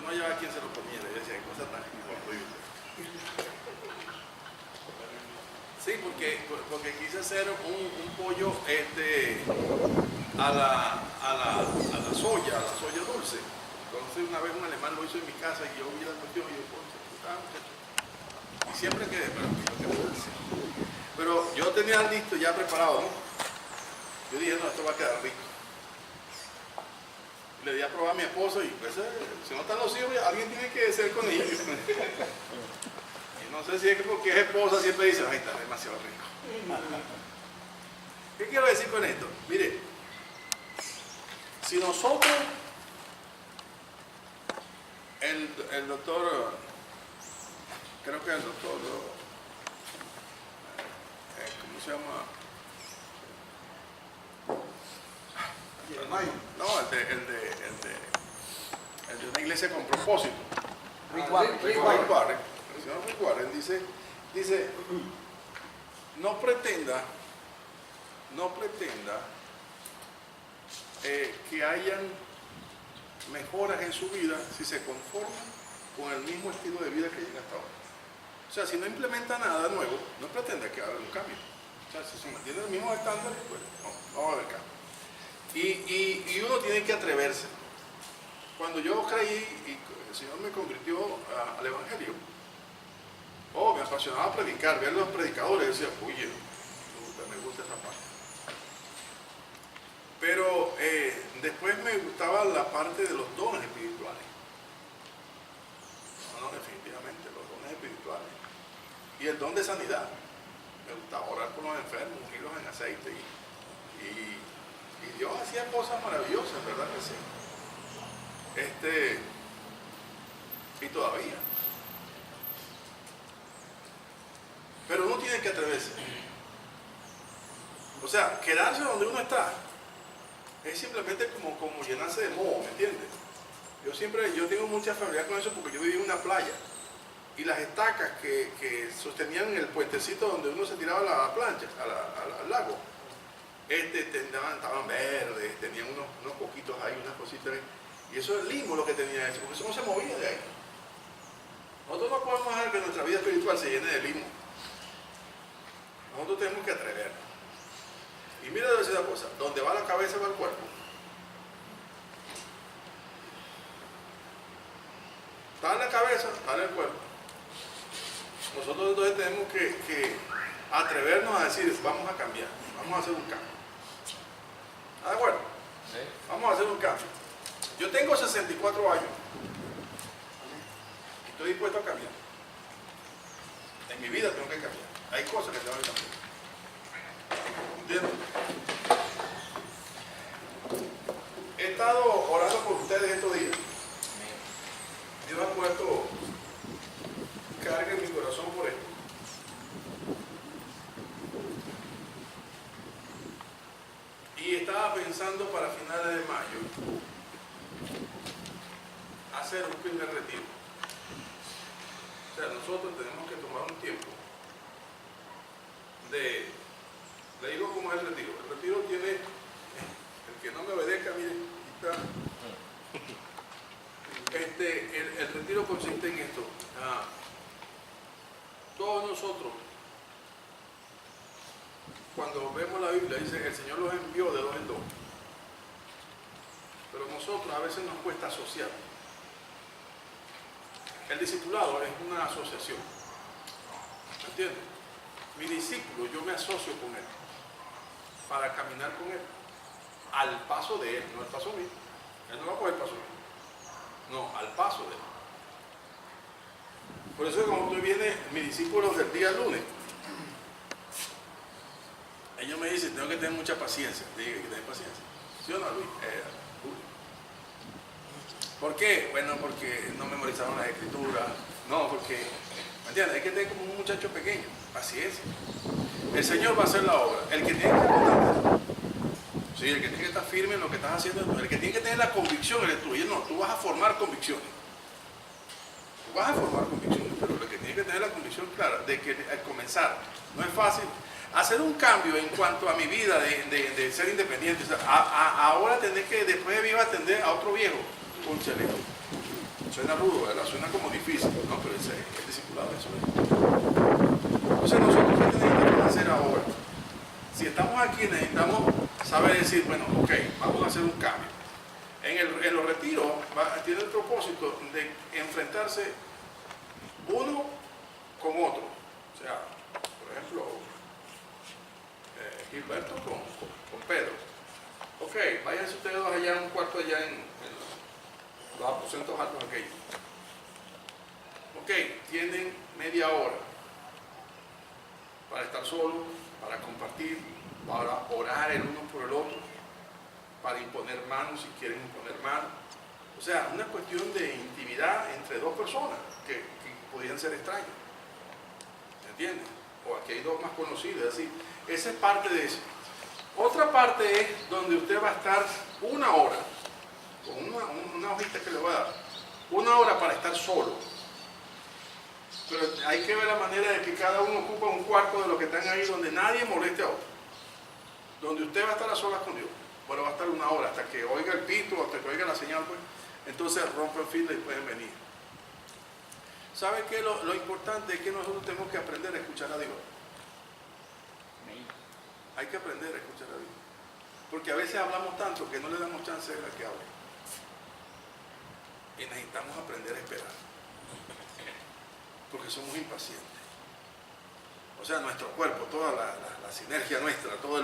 no hallaba quien se lo comiera. Yo decía, qué cosa tan horrible. Sí, porque quise hacer un pollo a la soya dulce. Entonces una vez un alemán lo hizo en mi casa y yo vi la cuestión y yo, muchacho. Y siempre quedé, pero yo tenía listo, ya preparado, ¿no? Yo dije, no, esto va a quedar rico. Y le di a probar a mi esposo y pues, si no están los hijos, alguien tiene que ser con ellos. Y no sé si es porque es esposa, siempre dice, ay, está demasiado rico. ¿Qué quiero decir con esto? Mire, si nosotros, el doctor, creo que el doctor, ¿cómo se llama? No, el de una iglesia con propósito. Rick Warren. El señor Rick Warren dice, no pretenda que hayan mejoras en su vida si se conforman con el mismo estilo de vida que llegan hasta ahora. O sea, si no implementa nada nuevo, no pretenda que haga un cambio. O sea, si se mantiene los mismos estándares, pues no va a haber cambio. Y uno tiene que atreverse. Cuando yo creí y el Señor me convirtió al Evangelio, me apasionaba predicar, ver a los predicadores, decía, oye, me gusta esa parte. Pero después me gustaba la parte de los dones espirituales. No, definitivamente, los dones espirituales. Y el don de sanidad. Me gustaba orar por los enfermos, ungirlos en aceite. Y Dios hacía cosas maravillosas, ¿verdad que sí? Y todavía. Pero uno tiene que atreverse. O sea, quedarse donde uno está es simplemente como llenarse de moho, ¿me entiendes? Yo tengo mucha familiaridad con eso porque yo viví en una playa y las estacas que sostenían el puentecito donde uno se tiraba la plancha, al lago, estaban verdes, tenían unos coquitos ahí, unas cositas ahí. Y eso es limo lo que tenía eso, porque eso no se movía de ahí. Nosotros no podemos dejar que nuestra vida espiritual se llene de limo. Nosotros tenemos que atrevernos. Y mira, debe ser una cosa, donde va la cabeza va el cuerpo. Está en la cabeza, está en el cuerpo. Nosotros entonces tenemos que atrevernos a decir, vamos a cambiar, vamos a hacer un cambio. ¿Está de acuerdo? Sí. Vamos a hacer un cambio. Yo tengo 64 años. Estoy dispuesto a cambiar. En mi vida tengo que cambiar. Hay cosas que tengo que cambiar. ¿Entiendes? He estado orando por ustedes estos días. Dios ha puesto carga en mi corazón por esto. Y estaba pensando para finales de mayo hacer un primer retiro. O sea, nosotros tenemos que tomar un tiempo le digo cómo es el retiro. El retiro tiene, el que no me obedezca, miren, el retiro consiste en esto. Todos nosotros, cuando vemos la Biblia, dice el Señor los envió de dos en dos. Pero nosotros a veces nos cuesta asociar. El discipulado es una asociación. ¿Me entiendes? Mi discípulo, yo me asocio con él para caminar con él al paso de él, no al paso mío. Él no va a coger el paso mío, no, al paso de él. Por eso cuando tú vienes, mi discípulo del día lunes, ellos me dicen, tengo que tener mucha paciencia. Dije que tener paciencia. ¿Sí o no, Luis? ¿Por qué? Bueno, porque no memorizaron las escrituras. No, porque, ¿me entiendes? Hay que tener como un muchacho pequeño. Paciencia. El Señor va a hacer la obra. El que tiene que estar, sí, el que tiene que estar firme en lo que estás haciendo es tú. El que tiene que tener la convicción eres tú. Y no, tú vas a formar convicciones. Tú vas a formar convicciones, pero el que tiene que tener la convicción clara de que al comenzar no es fácil. Hacer un cambio en cuanto a mi vida de ser independiente. O sea, ahora tener que, después de viejo, atender a otro viejo. Cónchale. Suena rudo, ¿verdad? Suena como difícil, ¿no? Pero ese es el discipulado, eso es. Entonces nosotros, ¿qué necesitamos hacer ahora? Si estamos aquí, necesitamos saber decir, bueno, ok, vamos a hacer un cambio. En los retiros tiene el propósito de enfrentarse uno con otro. O sea, por ejemplo, Gilberto con Pedro. Ok, váyanse ustedes dos allá en un cuarto allá en los aposentos altos aquellos. Ok, tienen media hora para estar solos, para compartir, para orar el uno por el otro, para imponer manos si quieren imponer manos. O sea, una cuestión de intimidad entre dos personas que podían ser extrañas. ¿Entiendes? O aquí hay dos más conocidos, así. Esa es parte de eso. Otra parte es donde usted va a estar una hora, con una hojita que le voy a dar, una hora para estar solo. Pero hay que ver la manera de que cada uno ocupa un cuarto de los que están ahí donde nadie moleste a otro. Donde usted va a estar a solas con Dios. Bueno, va a estar una hora hasta que oiga el pito, hasta que oiga la señal, pues. Entonces rompen fila y pueden venir. ¿Sabe qué? Lo importante es que nosotros tenemos que aprender a escuchar a Dios. Hay que aprender a escuchar a Dios. Porque a veces hablamos tanto que no le damos chance a que hable. Y necesitamos aprender a esperar. Porque somos impacientes. O sea, nuestro cuerpo, toda la sinergia nuestra, todo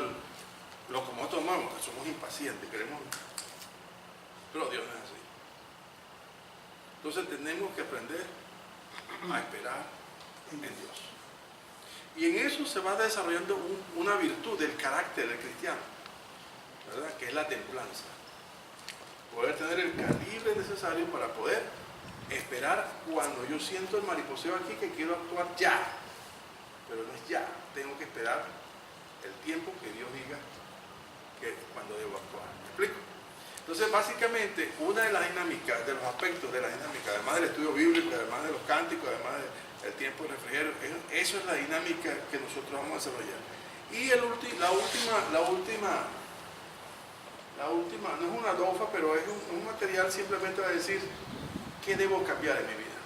lo que nosotros amamos, somos impacientes, queremos. Pero Dios no es así. Entonces tenemos que aprender a esperar en Dios. Y en eso se va desarrollando una virtud del carácter del cristiano, ¿verdad? Que es la templanza. Poder tener el calibre necesario para poder esperar cuando yo siento el mariposeo aquí que quiero actuar ya. Pero no es ya, tengo que esperar el tiempo que Dios diga que cuando debo actuar. ¿Me explico? Entonces, básicamente, una de las dinámicas, de los aspectos de la dinámica, además del estudio bíblico, además de los cánticos, además del tiempo de refrigerio, eso es la dinámica que nosotros vamos a desarrollar. Y la última, no es una dofa, pero es un material simplemente para decir qué debo cambiar en mi vida.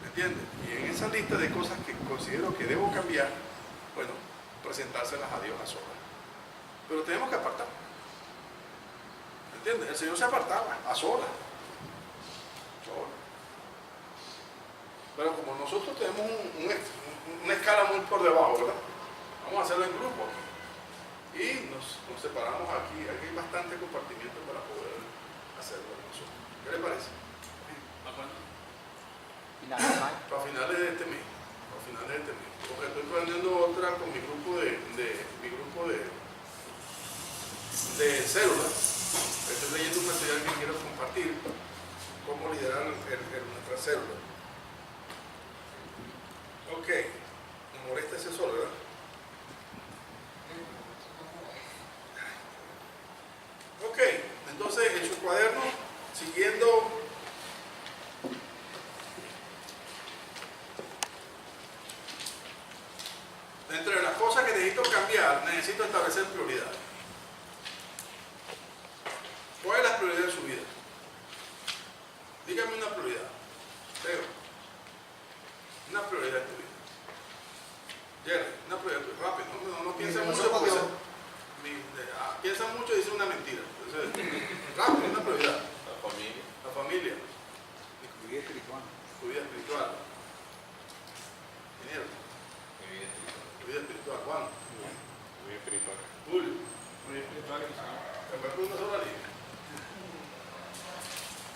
¿Me entiendes? Y en esa lista de cosas que considero que debo cambiar, bueno, presentárselas a Dios a solas. Pero tenemos que apartar. ¿Me entiendes? El Señor se apartaba a solas. Pero como nosotros tenemos una escala muy por debajo, ¿verdad? Vamos a hacerlo en grupo aquí. Y nos separamos aquí. Aquí hay bastante compartimiento para poder hacerlo nosotros. ¿Qué le parece? Para finales de este mes. Porque estoy planeando otra con mi grupo de células. Estoy leyendo un material que quiero compartir. Cómo liderar nuestra célula. Ok. Me molesta ese sol, ¿verdad? Ok. Entonces, en su cuaderno, siguiendo entre las cosas que necesito cambiar, necesito establecer prioridades. ¿Cuál es la prioridad de su vida? Dígame una prioridad. Leo. Una prioridad de tu vida. Jerry, una prioridad de tu vida. Rápido, no piensa mucho porque piensa mucho y dice una mentira. Entonces, rápido, una prioridad. La familia. Tu vida espiritual. Dinero. Tu vida espiritual. Juan. Tu vida espiritual. Julio. Tu vida espiritual. Me una sola línea.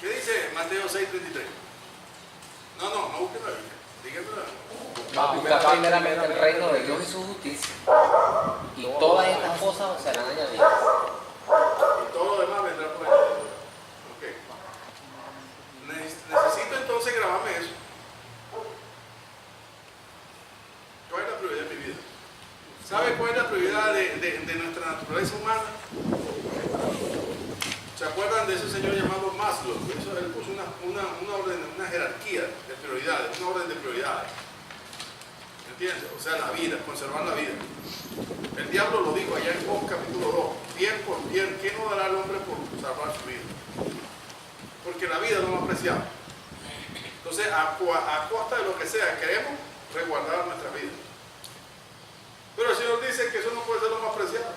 ¿Qué dice Mateo 6:33? No busquen la Biblia. Díganmela. Va a buscar primeramente el reino de Dios y su justicia. Y todas estas cosas serán añadidas. Y todo lo demás vendrá por añadidura. Ok. Necesito entonces grabarme eso. ¿Cuál es la prioridad de mi vida? ¿Sabe cuál es la prioridad de nuestra naturaleza humana? ¿Se acuerdan de ese señor llamado Maslow? Él puso una orden, una jerarquía de prioridades, una orden de prioridades. ¿Entiendes? O sea, la vida, conservar la vida. El diablo lo dijo allá en Job capítulo 2. Bien por bien, ¿qué no dará al hombre por salvar su vida? ¿Por qué porque la vida es lo más preciado. Entonces, a costa de lo que sea, queremos resguardar nuestra vida. Pero el Señor dice que eso no puede ser lo más preciado.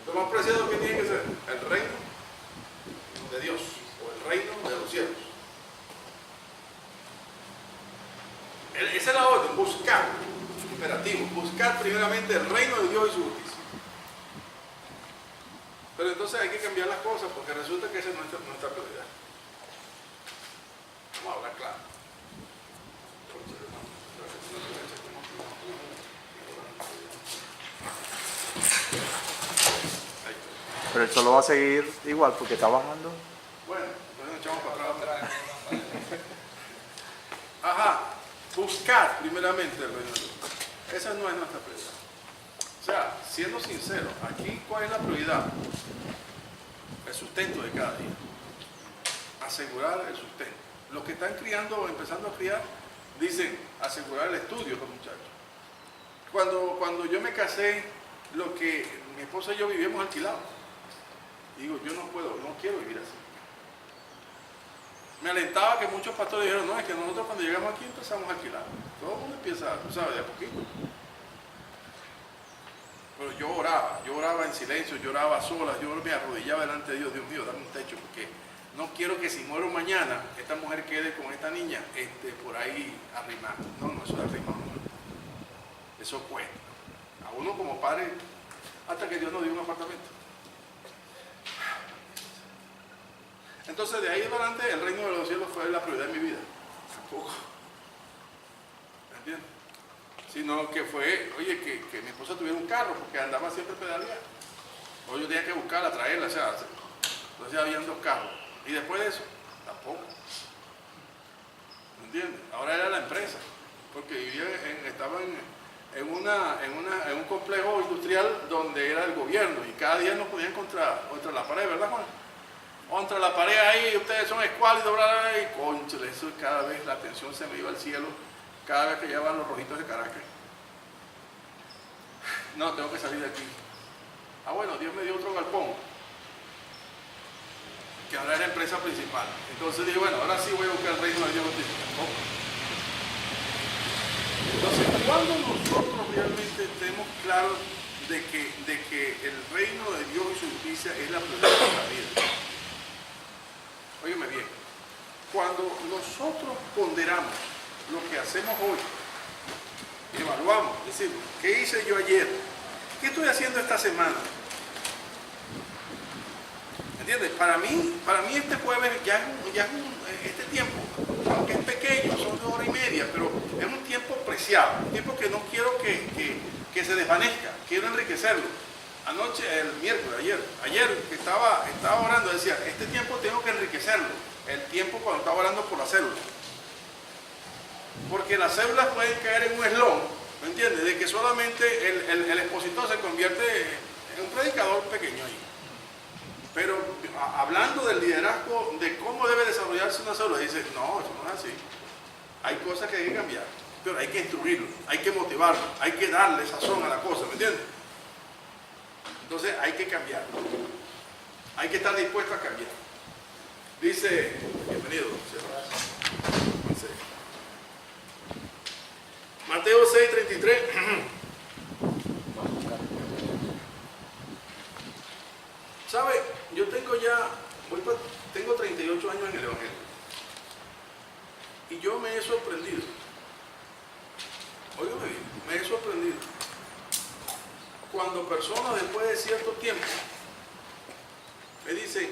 Lo más preciado que tiene que ser el reino de Dios o el reino de los cielos. Esa es la orden, buscar, imperativo, buscar primeramente el reino de Dios y su justicia. Pero entonces hay que cambiar las cosas porque resulta que esa es nuestra prioridad. Vamos a hablar claro. Pero eso lo va a seguir igual porque está bajando. Bueno, entonces nos echamos para atrás. Ajá, buscar primeramente el reino de Dios. Esa no es nuestra prioridad. O sea, siendo sincero, aquí ¿cuál es la prioridad? El sustento de cada día. Asegurar el sustento. Los que están criando o empezando a criar dicen asegurar el estudio los muchachos. Cuando yo me casé, lo que mi esposa y yo vivíamos alquilados. Digo, yo no quiero vivir así. Me alentaba que muchos pastores dijeron, no, es que nosotros cuando llegamos aquí empezamos a alquilar. Todo el mundo empieza, tú sabes, de a poquito. Pero yo oraba en silencio, yo oraba sola, yo me arrodillaba delante de Dios, Dios mío, dame un techo, porque no quiero que si muero mañana, esta mujer quede con esta niña por ahí arrimada. No, eso es arrimado, no. Eso cuesta. A uno como padre, hasta que Dios nos dio un apartamento. Entonces de ahí en adelante el reino de los cielos fue la prioridad de mi vida. Tampoco. ¿Me entiendes? Sino que fue, oye, que mi esposa tuviera un carro porque andaba siempre pedaleando. O yo tenía que buscarla, traerla, o sea, entonces habían 2 carros. Y después de eso, tampoco. ¿Me entiendes? Ahora era la empresa, porque estaba en un complejo industrial donde era el gobierno y cada día nos ponían contra la pared, ¿verdad, Juan? Contra la pared ahí, ustedes son escuálidos, bla, bla, bla, y cónchale, eso cada vez la atención se me iba al cielo, cada vez que llevaban los rojitos de Caracas. No, tengo que salir de aquí. Ah, bueno, Dios me dio otro galpón, que ahora es la empresa principal. Entonces dije, bueno, ahora sí voy a buscar el reino de Dios. Entonces, cuando nosotros realmente tenemos claro de que el reino de Dios y su justicia es la prioridad de nuestra vida. Óyeme bien, cuando nosotros ponderamos lo que hacemos hoy, evaluamos, decimos, ¿qué hice yo ayer? ¿Qué estoy haciendo esta semana? ¿Entiendes? Para mí este jueves este tiempo, aunque es pequeño, son 2 horas y media, pero es un tiempo preciado, un tiempo que no quiero que se desvanezca, quiero enriquecerlo. Anoche, el miércoles, ayer que estaba orando, decía, este tiempo tengo que enriquecerlo, el tiempo cuando estaba orando por las células. Porque las células pueden caer en un eslón, ¿me entiendes? De que solamente el expositor se convierte en un predicador pequeño ahí. Pero hablando del liderazgo, de cómo debe desarrollarse una célula, dice, no, eso no es así. Hay cosas que hay que cambiar, pero hay que instruirlo, hay que motivarlo, hay que darle sazón a la cosa, ¿me entiendes? Entonces hay que cambiar, hay que estar dispuesto a cambiar. Dice, bienvenido, Mateo 6:33. ¿Sabe? Yo tengo 38 años en el Evangelio y yo me he sorprendido. Óigame bien, me he sorprendido cuando personas después de cierto tiempo me dicen,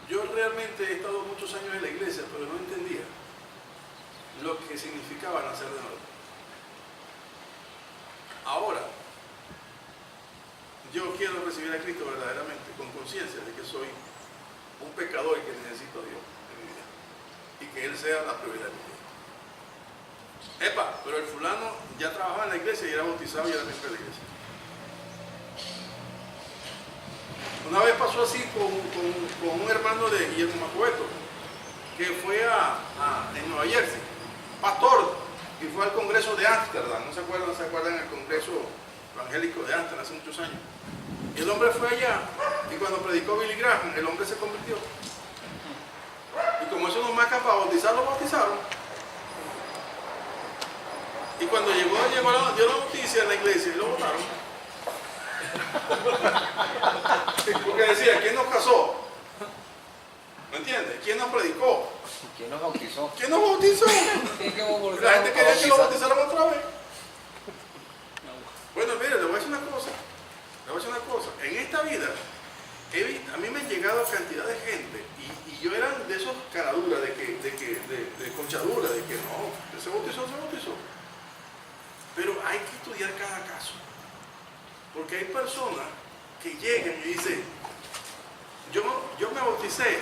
yo realmente he estado muchos años en la iglesia, pero no entendía lo que significaba nacer de nuevo. Ahora, yo quiero recibir a Cristo verdaderamente, con conciencia de que soy un pecador y que necesito a Dios en mi vida, y que Él sea la prioridad de mi vida. Epa, pero el fulano ya trabajaba en la iglesia y era bautizado y era miembro de la iglesia. Una vez pasó así con un hermano de Guillermo Macobeto, que fue en Nueva Jersey, pastor, y fue al Congreso de Ámsterdam. ¿No se acuerdan el Congreso Evangélico de Ámsterdam hace muchos años? Y el hombre fue allá, y cuando predicó Billy Graham, el hombre se convirtió. lo bautizaron. Y cuando dio la noticia en la iglesia y lo votaron. Porque decía, ¿quién nos casó? ¿Me entiendes? ¿Quién nos predicó? ¿Quién nos bautizó? ¿Quién nos bautizó? La gente quería que lo bautizaran otra vez. Bueno, mire, le voy a decir una cosa. En esta vida, a mí me han llegado cantidad de gente y yo era de esos caraduras, de conchadura, de que no, que se bautizó. Pero hay que estudiar cada caso. Porque hay personas que llegan y dicen, yo me bauticé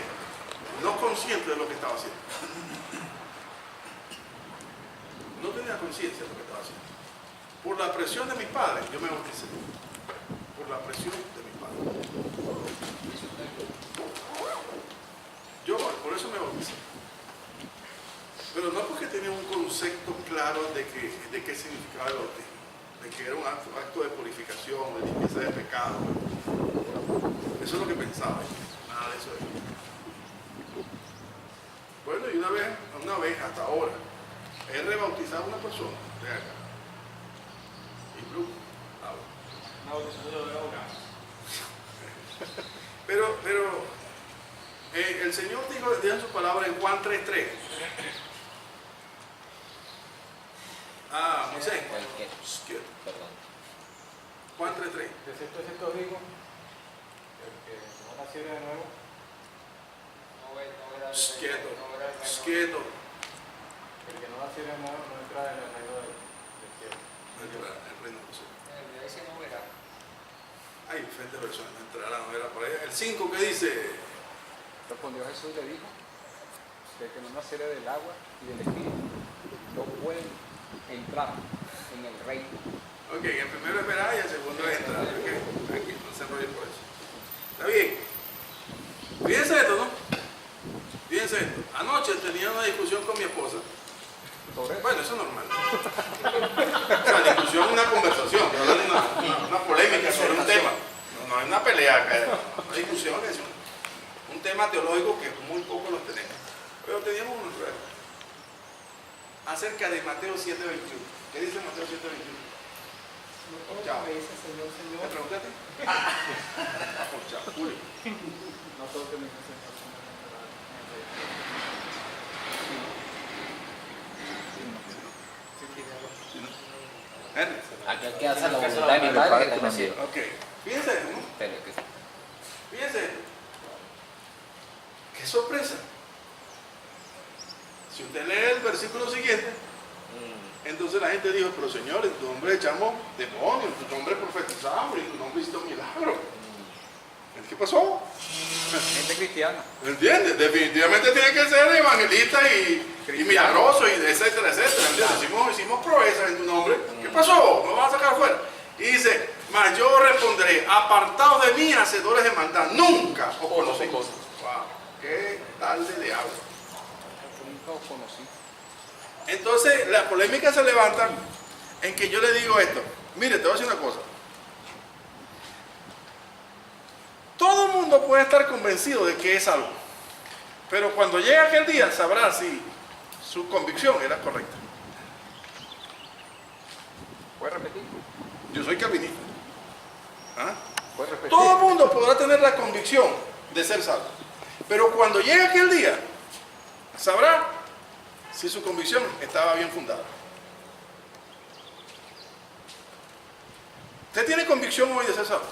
no consciente de lo que estaba haciendo. No tenía conciencia de lo que estaba haciendo. Por la presión de mis padres, yo me bauticé. Por la presión de mis padres. Por eso me bauticé. Pero no porque tenía un concepto claro de qué significaba el bautismo. De que era un acto de purificación, de limpieza de pecado. Eso es lo que pensaba. Nada de eso. Bueno, y una vez hasta ahora, he rebautizado a una persona de acá. Y Blue, agua. Una bautización de agua. Pero el Señor dijo en su palabra en Juan 3:3. Moisés. Perdón. Juan 3:3. De cierto os digo, el que no naciera de nuevo, Quieto. el que no naciera de nuevo no entra en el reino del cielo. El reino de los cielos. Hay diferentes versiones, no entrará, no era por ahí. El 5 que dice, Respondió Jesús y le dijo, de que no naciera del agua y del espíritu, no pueden entrar en el reino. ok, el primero es verá y el segundo es entrar. Okay, aquí, no se enrollen por eso. Está bien. Fíjense esto, ¿no? Fíjense esto. Anoche tenía una discusión con mi esposa. Sobre eso. Bueno, eso es normal. O sea, discusión es una conversación, una polémica sobre un tema. No es una pelea acá, una discusión es un tema teológico que muy poco lo tenemos. Pero teníamos un enredo acerca de Mateo 7:21. ¿Qué dice Mateo 7:21? Chao. ¿Me preguntaste? Chao, Julio. No todo que me dice Señor, Henry. Aquel que hace la voluntad de mi padre que está en el cielo. Ok. Fíjense esto, ¿no? Pero que- Fíjense esto. ¡Qué sorpresa! Si usted lee el versículo siguiente, entonces la gente dijo, pero Señor, en tu nombre echamos demonios, en tu nombre profetizamos, en tu nombre hicimos milagros. ¿Qué pasó? gente cristiana. ¿Entiendes? Definitivamente tiene que ser evangelista y milagroso, y etcétera, etcétera. ¿Entiendes? Hicimos proezas en tu nombre. ¿Qué pasó? ¿Me vas a sacar afuera? Y dice, mas yo responderé, apartados de mí, hacedores de maldad, nunca os conocí. Wow, qué tal de diablo. Nunca os conocí. Entonces la polémica se levanta en que yo le digo esto. Mire, te voy a decir una cosa. Todo el mundo puede estar convencido de que es algo, pero cuando llegue aquel día sabrá si su convicción era correcta. ¿Puedes repetir? Yo soy calvinista. ¿Ah? ¿Puedes repetir? Todo el mundo podrá tener la convicción de ser salvo, pero cuando llegue aquel día sabrá si su convicción estaba bien fundada. ¿Usted tiene convicción hoy de ser salvo?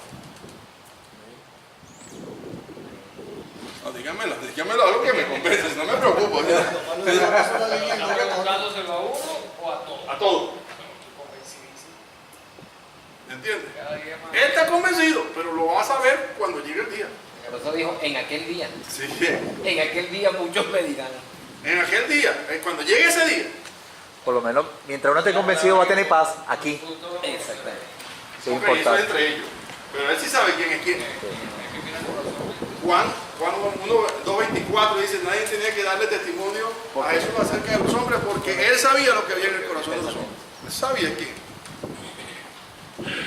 No, dígamelo algo que me convence, si no me preocupo. ¿Estás preguntándoselo a uno o a todos? A todo. ¿Entiendes? Él está convencido, pero lo va a saber cuando llegue el día. Por eso dijo, en aquel día. Sí. En aquel día muchos me dirán. En aquel día, cuando llegue ese día. Por lo menos, mientras uno esté convencido, va a tener paz aquí. Exactamente. Sí, es Ok, eso es importante. entre ellos. Pero él sí sabe quién es quién. Juan 2:24 dice, nadie tenía que darle testimonio a Jesús acerca de los hombres porque él sabía lo que había en el corazón de los hombres. Él sabía quién.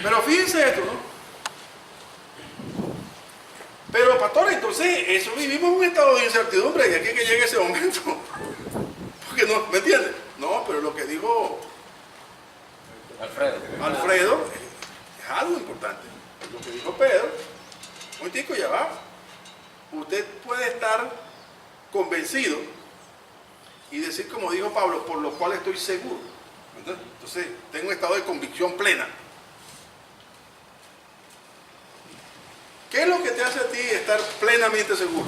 Pero fíjense esto, ¿no? Pero pastor, entonces eso vivimos en un estado de incertidumbre de aquí que llegue ese momento. Porque no, ¿me entiendes? No, pero lo que dijo Alfredo es algo importante. Lo que dijo Pedro, un momentico, ya va. Usted puede estar convencido y decir, como dijo Pablo, por lo cual estoy seguro. ¿Verdad? Entonces, tengo un estado de convicción plena. ¿Qué es lo que te hace a ti estar plenamente seguro?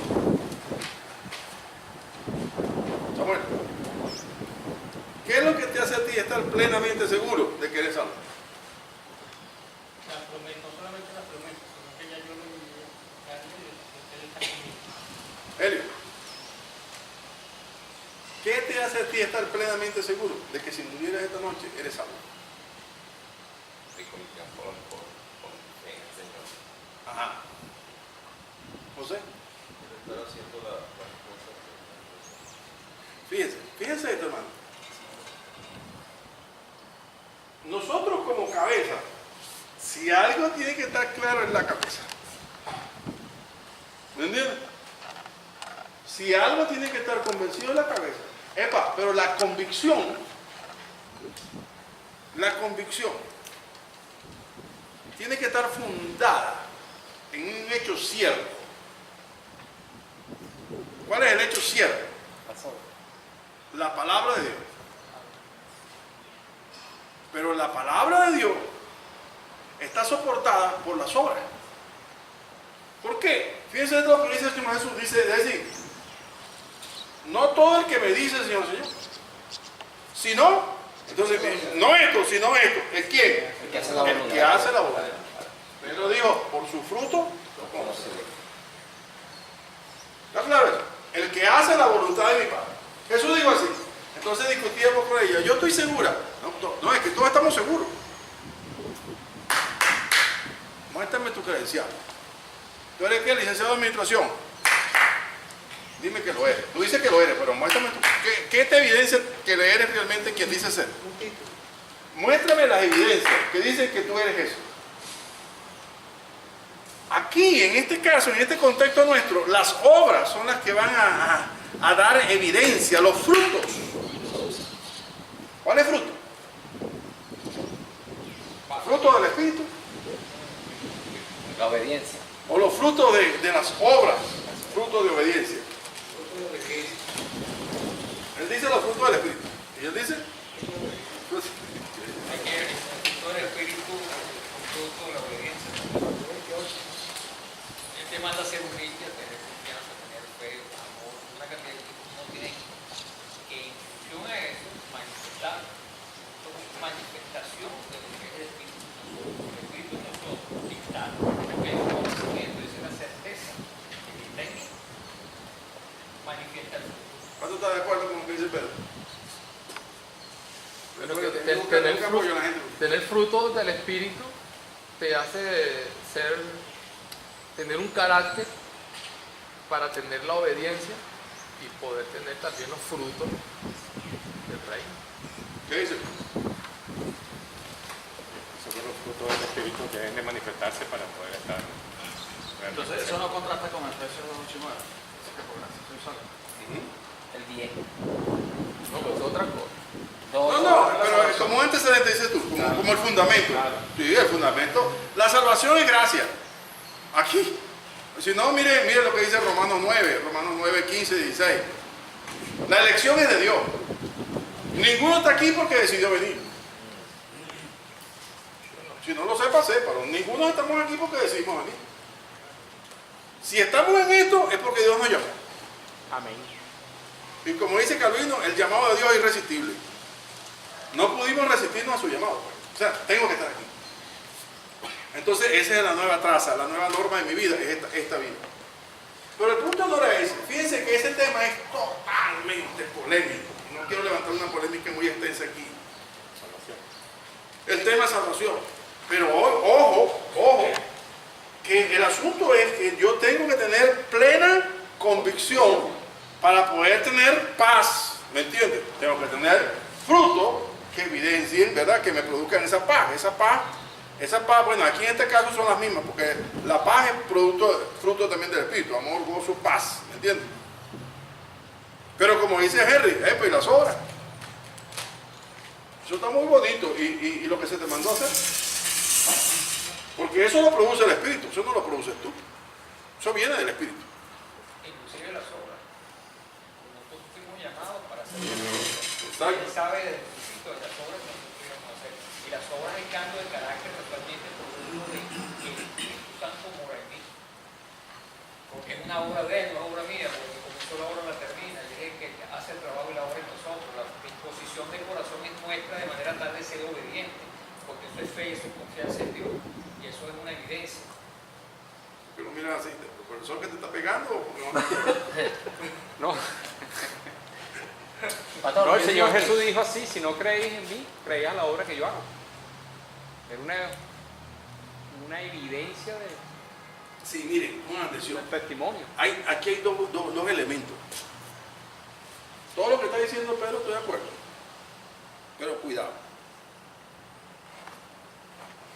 Samuel, ¿qué es lo que te hace a ti estar plenamente seguro de que eres salvo? La promesa, no solamente la promesa, sino que ya yo lo viví, ya él está conmigo. Helio, ¿qué te hace a ti estar plenamente seguro de que si murieras esta noche eres salvo? Por fe en el Señor. Ajá. José, Estar haciendo las cosas. fíjense esto, hermano. Nosotros como cabeza, si algo tiene que estar claro en la cabeza, ¿me entiendes? Si algo tiene que estar convencido en la cabeza, pero la convicción tiene que estar fundada en un hecho cierto. ¿Cuál es el hecho cierto? La palabra de Dios. Pero la palabra de Dios está soportada por las obras. ¿Por qué? Fíjense lo que dice el Señor Jesús. Dice, decir, no todo el que me dice Señor, Señor, sino, entonces, no esto, sino esto. ¿El quién? El que hace la voluntad. El que hace la voluntad. Pero dijo, por su fruto lo conoceré. ¿Está claro eso? El que hace la voluntad de mi Padre. Jesús dijo así. Entonces discutíamos con ella. Yo estoy segura. No, es que todos estamos seguros. Muéstrame tu credencial. ¿Tú eres qué? Licenciado de administración. Dime que lo eres. Tú dices que lo eres, pero muéstrame tu... ¿Qué te evidencia que eres realmente quien dice ser? Muéstrame las evidencias que dicen que tú eres eso. Aquí, en este caso, en este contexto nuestro, las obras son las que van a dar evidencia, los frutos. ¿Cuál es fruto? ¿Fruto del Espíritu? La obediencia. ¿O los frutos de las obras? Frutos de obediencia. Él dice los frutos del Espíritu. ¿Y él dice? Hay que ver todo el espíritu, todo la obediencia. Él te manda a ser humilde, a tener confianza, a tener fe, amor, una cantidad de cosas que uno tiene que en función a eso manifestar, como manifestación de lo que es el espíritu. El espíritu en nosotros dicta que es el conocimiento, es la certeza que está en mí, manifiesta el fruto. ¿Cuánto está de acuerdo con lo que dice Pedro? Bueno, que tener fruto del Espíritu te hace tener un carácter para tener la obediencia y poder tener también los frutos del reino. ¿Qué dice? Son los frutos del Espíritu que deben de manifestarse para poder estar. Entonces, eso no contrasta con Efesios 2:8-9. El 10. No, pues es otra cosa. No, pero como un antecedente dices tú, como el fundamento. Sí, el fundamento. La salvación es gracia. Aquí. Si no, mire lo que dice Romanos 9, 15, 16. La elección es de Dios. Ninguno está aquí porque decidió venir. Si no lo sepa, sépalo. Ninguno estamos aquí porque decidimos venir. Si estamos en esto es porque Dios nos llamó. Amén. Y como dice Calvino, el llamado de Dios es irresistible. No pudimos resistirnos a su llamado. O sea, tengo que estar aquí. Entonces, esa es la nueva traza, la nueva norma de mi vida, es esta vida. Pero el punto no era ese. Fíjense que ese tema es totalmente polémico. No quiero levantar una polémica muy extensa aquí. El tema es salvación. Pero ojo, que el asunto es que yo tengo que tener plena convicción para poder tener paz. ¿Me entiendes? Tengo que tener fruto que evidencien, ¿verdad? Que me produzcan esa paz. Esa paz, bueno, aquí en este caso son las mismas, porque la paz es fruto también del Espíritu, amor, gozo, paz, ¿me entiendes? Pero como dice Henry, pues las obras. Eso está muy bonito. Y lo que se te mandó a hacer. Porque eso lo produce el Espíritu, eso no lo produces tú. Eso viene del Espíritu. Inclusive las obras. Nosotros fuimos llamados para hacer las obras. Exacto. Él sabe del principio de las obras que nosotros íbamos a hacer. Y las obras de cambio de carácter totalmente producto de que el Espíritu Santo mora en mí. Porque es una obra de él, no es obra mía, porque comenzó la obra la termina. Él es el que hace el trabajo y la obra en nosotros. La disposición del corazón es nuestra de manera tal de ser obediente. Porque eso es fe y eso es confianza en Dios. Y eso es una evidencia. Pero mira así, ¿el profesor que te está pegando? No, Pastor, no, el yo Señor digo que- Jesús dijo así, si no creéis en mí, creéis en la obra que yo hago. Es una evidencia Sí, miren, una atención. del testimonio. Aquí hay dos elementos. Todo lo que está diciendo Pedro estoy de acuerdo. Pero cuidado.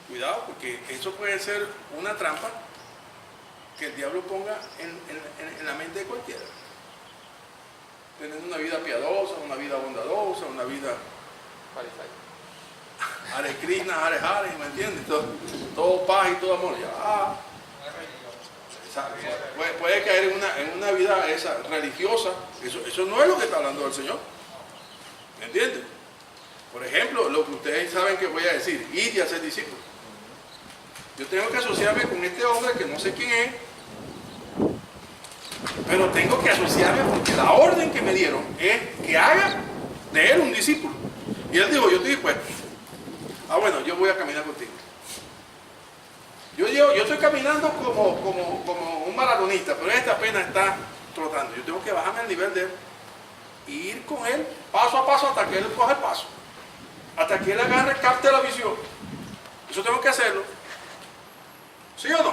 Cuidado, porque eso puede ser una trampa que el diablo ponga en la mente de cualquiera. Tener una vida piadosa, una vida bondadosa, una vida Fariseo. Hare Krishna, Hare Hare, ¿me entiendes? Todo paz y todo amor. Ya. Puede caer en una vida esa religiosa. Eso no es lo que está hablando el Señor. ¿Me entiendes? Por ejemplo, lo que ustedes saben que voy a decir, ir y hacer discípulos. Yo tengo que asociarme con este hombre que no sé quién es, pero tengo que asociarme porque la orden que me dieron es que haga de él un discípulo. Y él dijo, yo estoy dispuesto. Bueno, yo voy a caminar contigo. Yo estoy caminando como un maratonista, pero este apenas está trotando. Yo tengo que bajarme al nivel de él y ir con él paso a paso hasta que él coja el paso. Hasta que él agarre, capte la visión. Eso tengo que hacerlo. ¿Sí o no?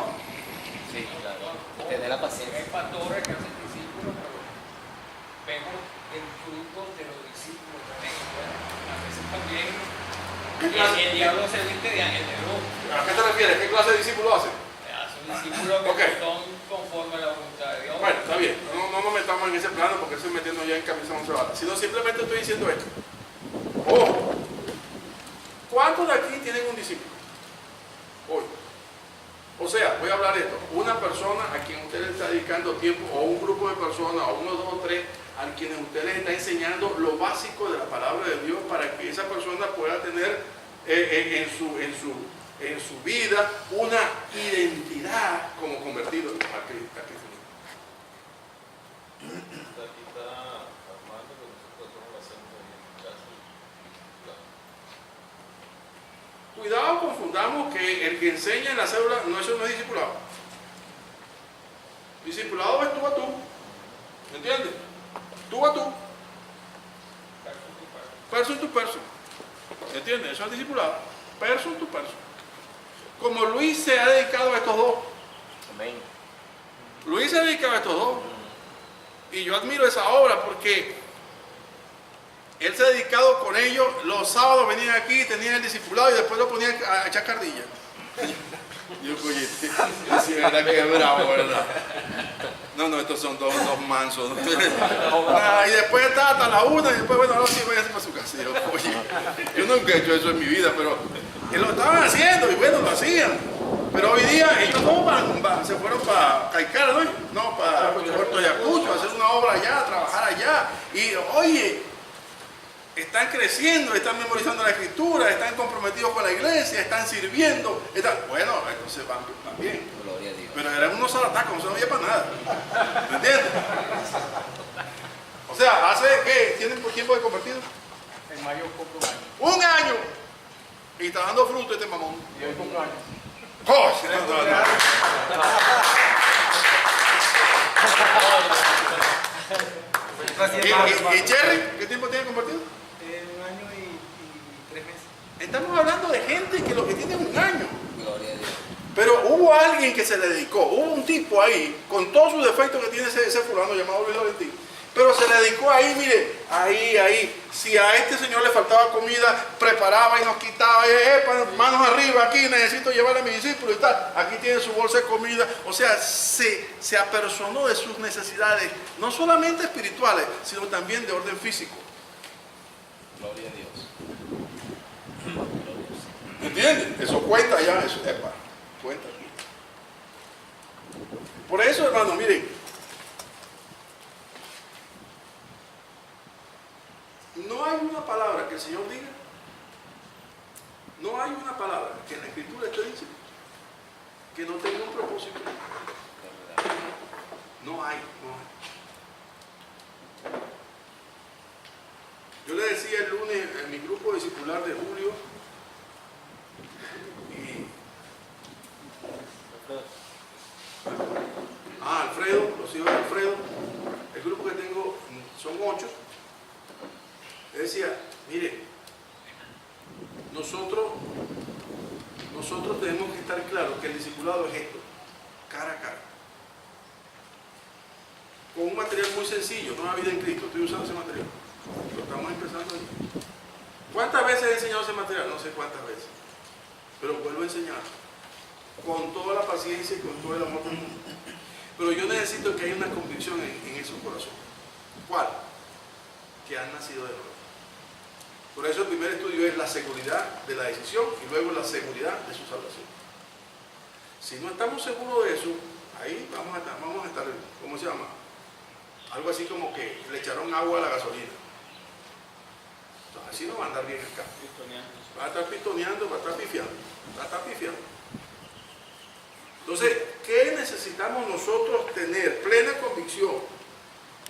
Sí, claro. Tener la paciencia. Hay pastores que hacen discípulos, pero vemos el fruto de los discípulos también. A veces también el diablo se viste de ángel de luz. ¿A qué te refieres? ¿Qué clase de discípulo hace? Hace un discípulo que Ok. son conforme a la voluntad de Dios. Bueno, está bien. No nos metamos en ese plano porque estoy metiendo ya en camisa once varas. Sino simplemente estoy diciendo esto. Ojo. ¿Cuántos de aquí tienen un discípulo? Hoy. O sea, voy a hablar de esto. Una persona a quien usted le está dedicando tiempo, o un grupo de personas, o uno, dos o tres, a quienes usted les está enseñando lo básico de la palabra de Dios para que esa persona pueda tener en su vida una identidad como convertido a Cristo. Aquí está Armando, que nosotros lo hacemos en casa. Cuidado, confundamos que el que enseña en la célula, eso no es discipulado. Discipulado es tú a tú. ¿Me entiendes? Tú a tú. Person to person. ¿Me entiendes? Eso es discipulado. Person to person. Como Luis se ha dedicado a estos dos. Amén. Luis se ha dedicado a estos dos. Y yo admiro esa obra porque él se ha dedicado con ellos. Los sábados venían aquí, tenían el discipulado y después lo ponían a echar cardilla. Yo, oye, sí, verdad que es bravo, ¿verdad? No, estos son dos mansos. Y después está hasta la una y después, bueno, ahora sí voy a hacer para su casa. Yo nunca he hecho eso en mi vida, pero lo estaban haciendo y bueno, lo hacían. Pero hoy día ellos no se fueron para Caicara, ¿no? No, para Puerto Ayacucho, a hacer una obra allá, a trabajar allá. Y oye, están creciendo, están memorizando la escritura, están comprometidos con la iglesia, están sirviendo. Bueno, entonces van bien. Gloria a Dios. Pero eran unos salatacos, no se veía para nada. ¿Me entiendes? O sea, ¿hace qué? ¿Tienen tiempo de convertido? En mayo cumplo un año. ¡Un año! Y está dando fruto este mamón. Y hoy cumplo años. ¡Oh! No. ¿Y Cherry? ¿Qué tiempo tiene convertido? Un año y 3 meses. Estamos hablando de gente que lo que tiene es un año. Gloria a Dios. Pero hubo alguien que se le dedicó, hubo un tipo ahí, con todos sus defectos que tiene ese fulano llamado Luis Valentín, Pero se le dedicó ahí, mire, ahí. Si a este señor le faltaba comida, preparaba y nos quitaba. Manos arriba, aquí necesito llevar a mi discípulo y tal. Aquí tiene su bolsa de comida. O sea, se apersonó de sus necesidades, no solamente espirituales, sino también de orden físico. Gloria a Dios. ¿Entienden? Eso cuenta ya, eso, cuenta aquí. Por eso, hermano, miren, no hay una palabra que el Señor diga, no hay una palabra que en la Escritura te dice que no tenga un propósito. No hay. Yo le decía el lunes en mi grupo discipular de Julio, Alfredo, los hijos de Alfredo, el grupo que tengo son 8. Le decía, mire, nosotros tenemos que estar claros que el discipulado es esto, cara a cara. Con un material muy sencillo, Nueva Vida en Cristo. Estoy usando ese material. Lo estamos empezando ahí. ¿Cuántas veces he enseñado ese material? No sé cuántas veces. Pero vuelvo a enseñar. Con toda la paciencia y con todo el amor del mundo. Pero yo necesito que haya una convicción en esos corazones. ¿Cuál? Que han nacido de nuevo. Por eso el primer estudio es la seguridad de la decisión y luego la seguridad de su salvación. Si no estamos seguros de eso, ahí vamos a estar, ¿cómo se llama? Algo así como que le echaron agua a la gasolina. Entonces, así no va a andar bien el carro. Va a estar pitoneando, va a estar pifiando. Entonces, ¿qué necesitamos nosotros tener? Plena convicción.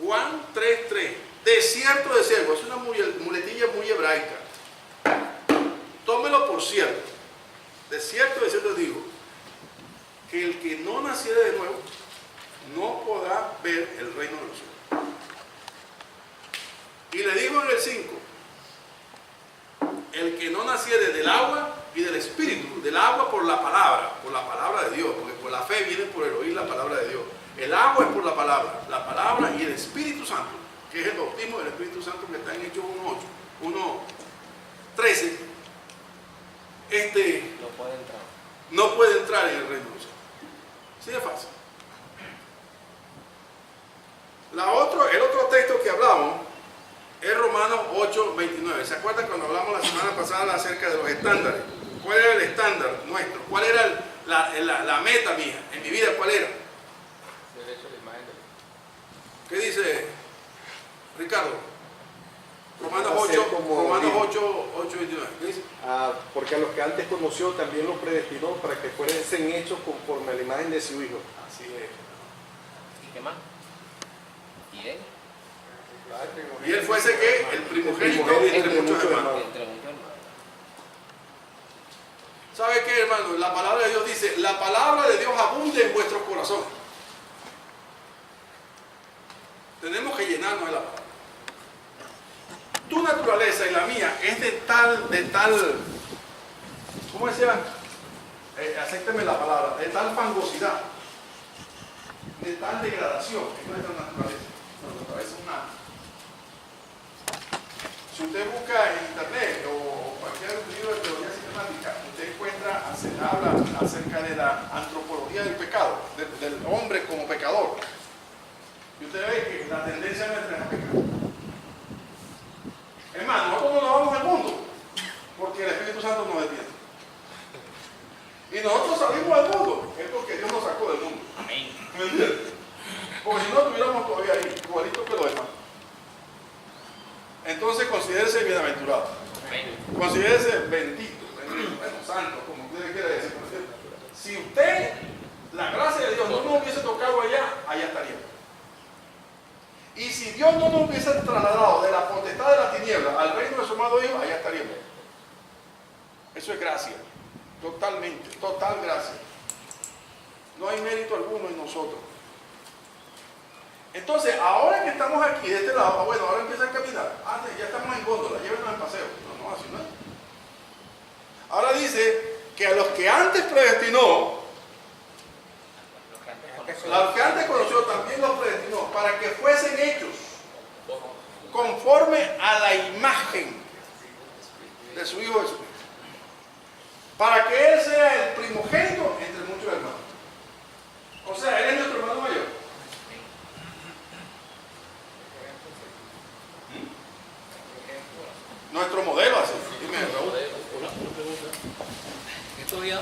Juan 3:3. Desierto de siervo. Es una muletilla muy hebraica. Tómelo por cierto. Desierto digo que el que no naciera de nuevo no podrá ver el reino de los cielos. Y le digo en el 5, el que no naciere del agua y del espíritu, del agua por la palabra de Dios, porque por la fe viene por el oír la palabra de Dios. El agua es por la palabra y el Espíritu Santo, que es el bautismo del Espíritu Santo que está en Hechos 1:13. No puede entrar en el reino de los cielos. Así de fácil. El otro texto que hablamos es Romanos 8:29. ¿Se acuerdan cuando hablamos la semana pasada acerca de los estándares? ¿Cuál era el estándar nuestro? ¿Cuál era la meta mía? En mi vida, ¿cuál era? Derecho a la imagen de Dios. ¿Qué dice Ricardo? Romanos 8:29. ¿Qué dice? Porque a los que antes conoció también los predestinó para que fuesen hechos conforme a la imagen de su Hijo. Así es. ¿Y qué más? ¿Y él? Y él fuese que el primogénito entre muchos hermanos. ¿Sabe qué, hermano? La palabra de Dios dice, la palabra de Dios abunde en vuestros corazones. Tenemos que llenarnos de la palabra. Tu naturaleza y la mía es de tal, ¿cómo decía? Acépteme la palabra, de tal fangosidad, de tal degradación, es nuestra naturaleza. Nuestra naturaleza es una. Si usted busca en internet o cualquier libro de teología sistemática, usted habla acerca de la antropología del pecado, del hombre como pecador. Y usted ve que la tendencia nuestra es a pecar. Hermano, nosotros no nos vamos al mundo, porque el Espíritu Santo nos detiene. Y nosotros salimos al mundo, es porque Dios nos sacó del mundo. Amén. ¿Me entiendes? Porque si no estuviéramos todavía ahí, igualito que los demás. Entonces considérese bienaventurado. Considérese bendito, bueno, santo, como usted quiera decir. Si usted, la gracia de Dios no nos hubiese tocado allá estaríamos. Y si Dios no nos hubiese trasladado de la potestad de la tiniebla al reino de su amado Hijo, allá estaríamos. Eso es gracia. Totalmente, total gracia. No hay mérito alguno en nosotros. Entonces, ahora que estamos aquí de este lado, bueno, ahora empieza a caminar. Ya estamos en góndola, llévenos en paseo. No, así no es. Ahora dice que a los que antes predestinó, los que antes conoció también los predestinó para que fuesen hechos Nuestro modelo así. Dime, Raúl. Una pregunta. Estos días,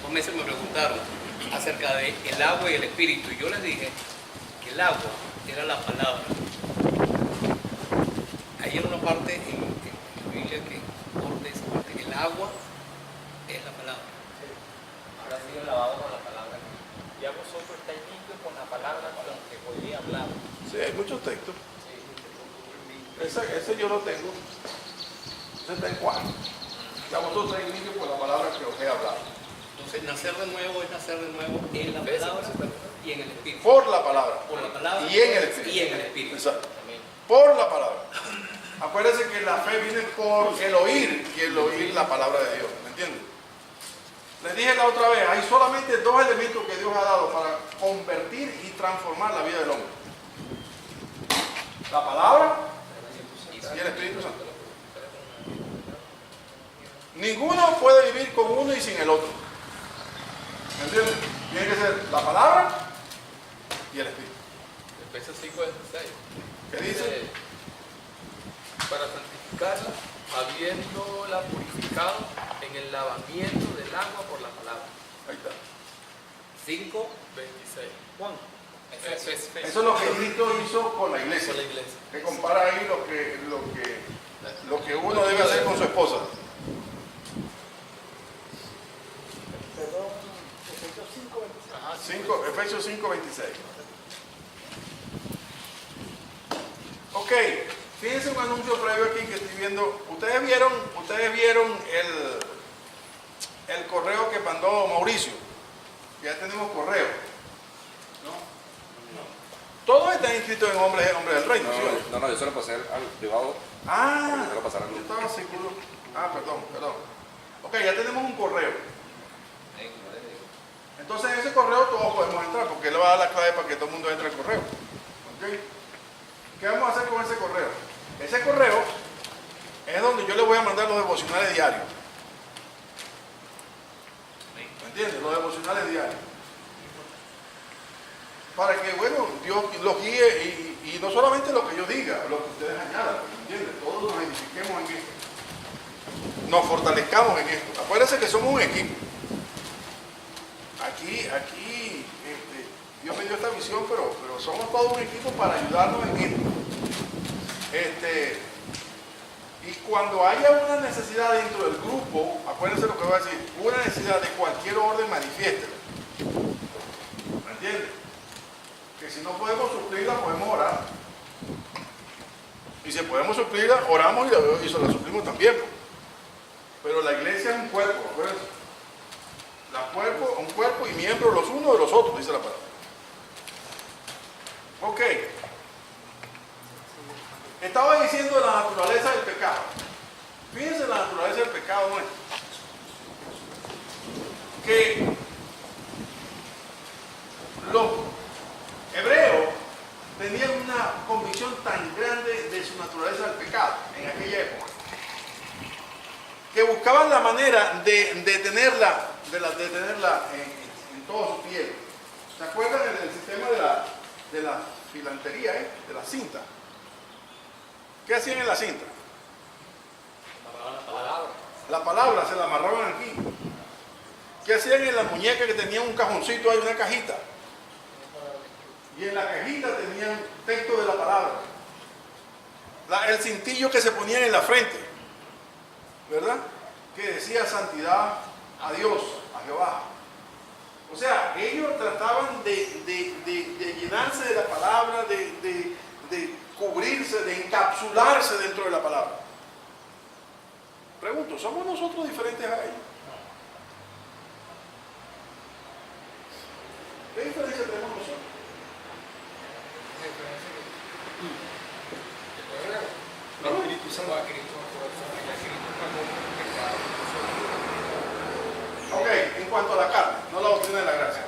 dos meses me preguntaron acerca del agua y el espíritu. Y yo les dije que el agua era la palabra. Hay una parte en la Biblia que corta esa parte. El agua es la palabra. Ahora sí el lavado con la palabra. Ya vosotros estáis limpios con la palabra con la que hoy día hablamos. Sí, hay muchos textos. Ese yo lo tengo. Ese está en Juan. Ya vosotros estáis limpios por la palabra que os he hablado. Entonces, nacer de nuevo es nacer de nuevo en la palabra y en el espíritu. Por la palabra. Por la palabra Y en el espíritu. y en el espíritu. Exacto. Por la palabra. Acuérdense que la fe viene por el oír y el oír la palabra de Dios. ¿Me entienden? Les dije la otra vez, hay solamente dos elementos que Dios ha dado para convertir y transformar la vida del hombre. La palabra y el Espíritu Santo. Ninguno puede vivir con uno y sin el otro. ¿Me entienden? Tiene que ser la palabra y el Espíritu. Efesios 5:26. ¿Qué dice? Para santificarla, habiéndola purificado en el lavamiento del agua por la palabra. Ahí está. 5:26. Juan. Efesios. Eso es lo que Cristo hizo con la iglesia. Con la iglesia. Que compara ahí lo que uno debe hacer con su esposa. Ajá, Efesios 5:26. Ok, fíjense un anuncio previo aquí que estoy viendo. Ustedes vieron el correo que mandó Mauricio. Ya tenemos correo. Todos están inscritos en Hombres del Reino, ¿sí? No, yo se lo pasé al privado. Ah, Se lo pasaron. yo estaba seguro. Ah, perdón. Ok, ya tenemos un correo. Entonces en ese correo todos podemos entrar, porque él va a dar la clave para que todo el mundo entre al correo. ¿Ok? ¿Qué vamos a hacer con ese correo? Ese correo es donde yo le voy a mandar los devocionales diarios. ¿Me entiendes? Los devocionales diarios. Para que, bueno, Dios los guíe y no solamente lo que yo diga, lo que ustedes añadan, ¿me entiendes? Todos nos edifiquemos en esto. Nos fortalezcamos en esto. Acuérdense que somos un equipo. Aquí Dios me dio esta visión, pero somos todo un equipo para ayudarnos en esto. Y cuando haya una necesidad dentro del grupo, acuérdense lo que voy a decir, una necesidad de cualquier orden, manifiéstela. ¿Me entiendes? Que si no podemos suplirla, podemos orar. Y si podemos suplirla, oramos y se la suplimos también. Pero la iglesia es un cuerpo, acuérdense. Un cuerpo y miembros los unos de los otros, dice la palabra. Ok. Estaba diciendo la naturaleza del pecado. Fíjense la naturaleza del pecado nuestro. Que los hebreos tenían una convicción tan grande de su naturaleza del pecado en aquella época, que buscaban la manera de tenerla en toda su piel. ¿Se acuerdan del sistema de la filantería, de la cinta? ¿Qué hacían en la cinta? La palabra se la amarraban aquí. ¿Qué hacían en la muñeca que tenía un cajoncito ahí, una cajita? Y en la cajita tenían texto de la palabra. El cintillo que se ponían en la frente, ¿verdad? Que decía santidad a Dios, a Jehová. O sea, ellos trataban de llenarse de la palabra, de cubrirse, de encapsularse dentro de la palabra. Pregunto, ¿somos nosotros diferentes a ellos? ¿Qué diferencia tenemos nosotros? El Espíritu Santo. Ok, en cuanto a la carne, no la doctrina de la gracia.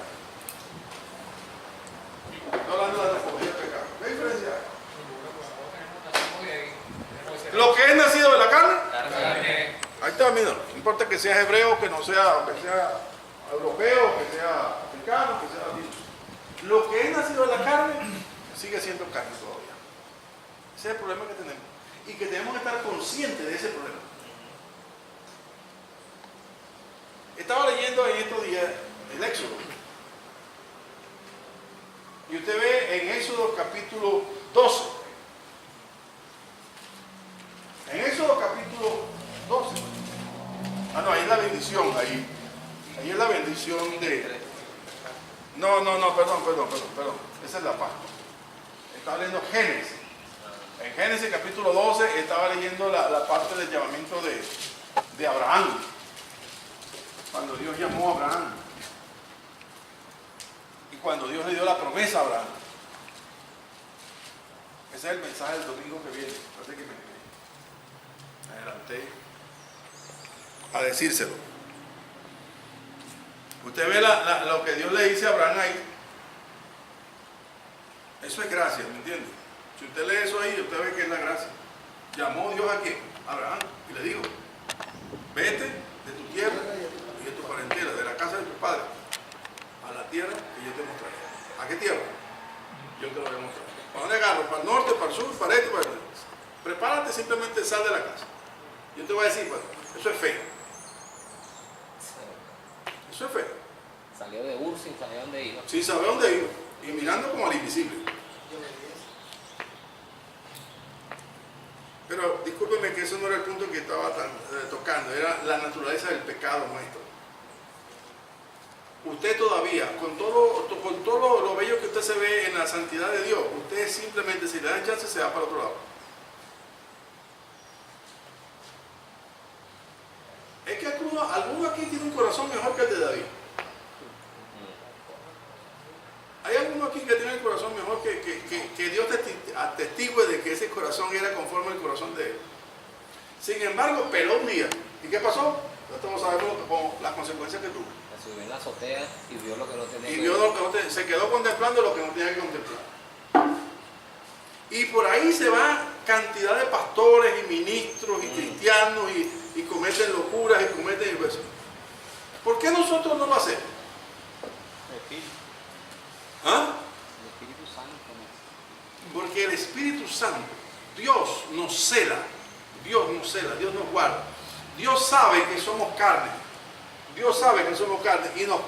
No hablando de la apología del pecado. ¿Qué diferencia hay? Lo que es nacido de la carne, ahí está, mira, no importa que seas hebreo, que no sea, que sea europeo, que sea africano, que sea latino. Lo que es nacido de la carne sigue siendo carne todavía. Ese es el problema que tenemos. y que tenemos que estar conscientes de ese problema. Estaba leyendo en estos días el Éxodo. Y usted ve en Éxodo capítulo 12. En Éxodo capítulo 12. Ah, no, ahí es la bendición, ahí. Ahí es la bendición de... No, perdón. Esa es la Pascua. Estaba leyendo Génesis. En Génesis capítulo 12 estaba leyendo la parte del llamamiento de Abraham. Cuando Dios llamó a Abraham. Y cuando Dios le dio la promesa a Abraham. Ese es el mensaje del domingo que viene. Parece que me adelanté a decírselo. Usted ve lo que Dios le dice a Abraham ahí. Eso es gracia, ¿me entiende? Si usted lee eso ahí, usted ve que es la gracia. Llamó Dios a quién? A Abraham. Y le dijo, vete de tu tierra y de tu parentela, de la casa de tu padre, a la tierra que yo te mostraré. ¿A qué tierra? Yo te lo voy a mostrar. ¿Para dónde agarro? ¿Para el norte, para el sur, para este, para el este? Prepárate, simplemente sal de la casa. Yo te voy a decir, pues, eso es fe. Eso es fe. Salió de Ur sin saber dónde iba. Sin saber dónde iba. Y mirando como al invisible. Pero discúlpeme que eso no era el punto que estaba tocando. Era la naturaleza del pecado nuestro. Usted todavía, con todo lo bello que usted se ve en la santidad de Dios, usted simplemente, si le dan chance, se va para otro lado. Es que alguno aquí tiene un corazón mejor que el de David. Hay alguno aquí que tiene el corazón mejor que Dios atestigue de que ese corazón era conforme al corazón de él. Sin embargo, peló un día. ¿Y qué pasó? No todos sabemos las consecuencias que tuvo. Se subió en la azotea y vio lo que no tenía Y que vio ver. lo que no tenía, se quedó contemplando lo que no tenía que contemplar. Y por ahí se va cantidad de pastores y ministros y cristianos y cometen locuras y cometen eso. ¿Por qué nosotros no lo hacemos? ¿Ah? El Espíritu Santo. Porque el Espíritu Santo, Dios nos cela, Dios nos guarda. Dios sabe que somos carne. Dios sabe que somos carne y nos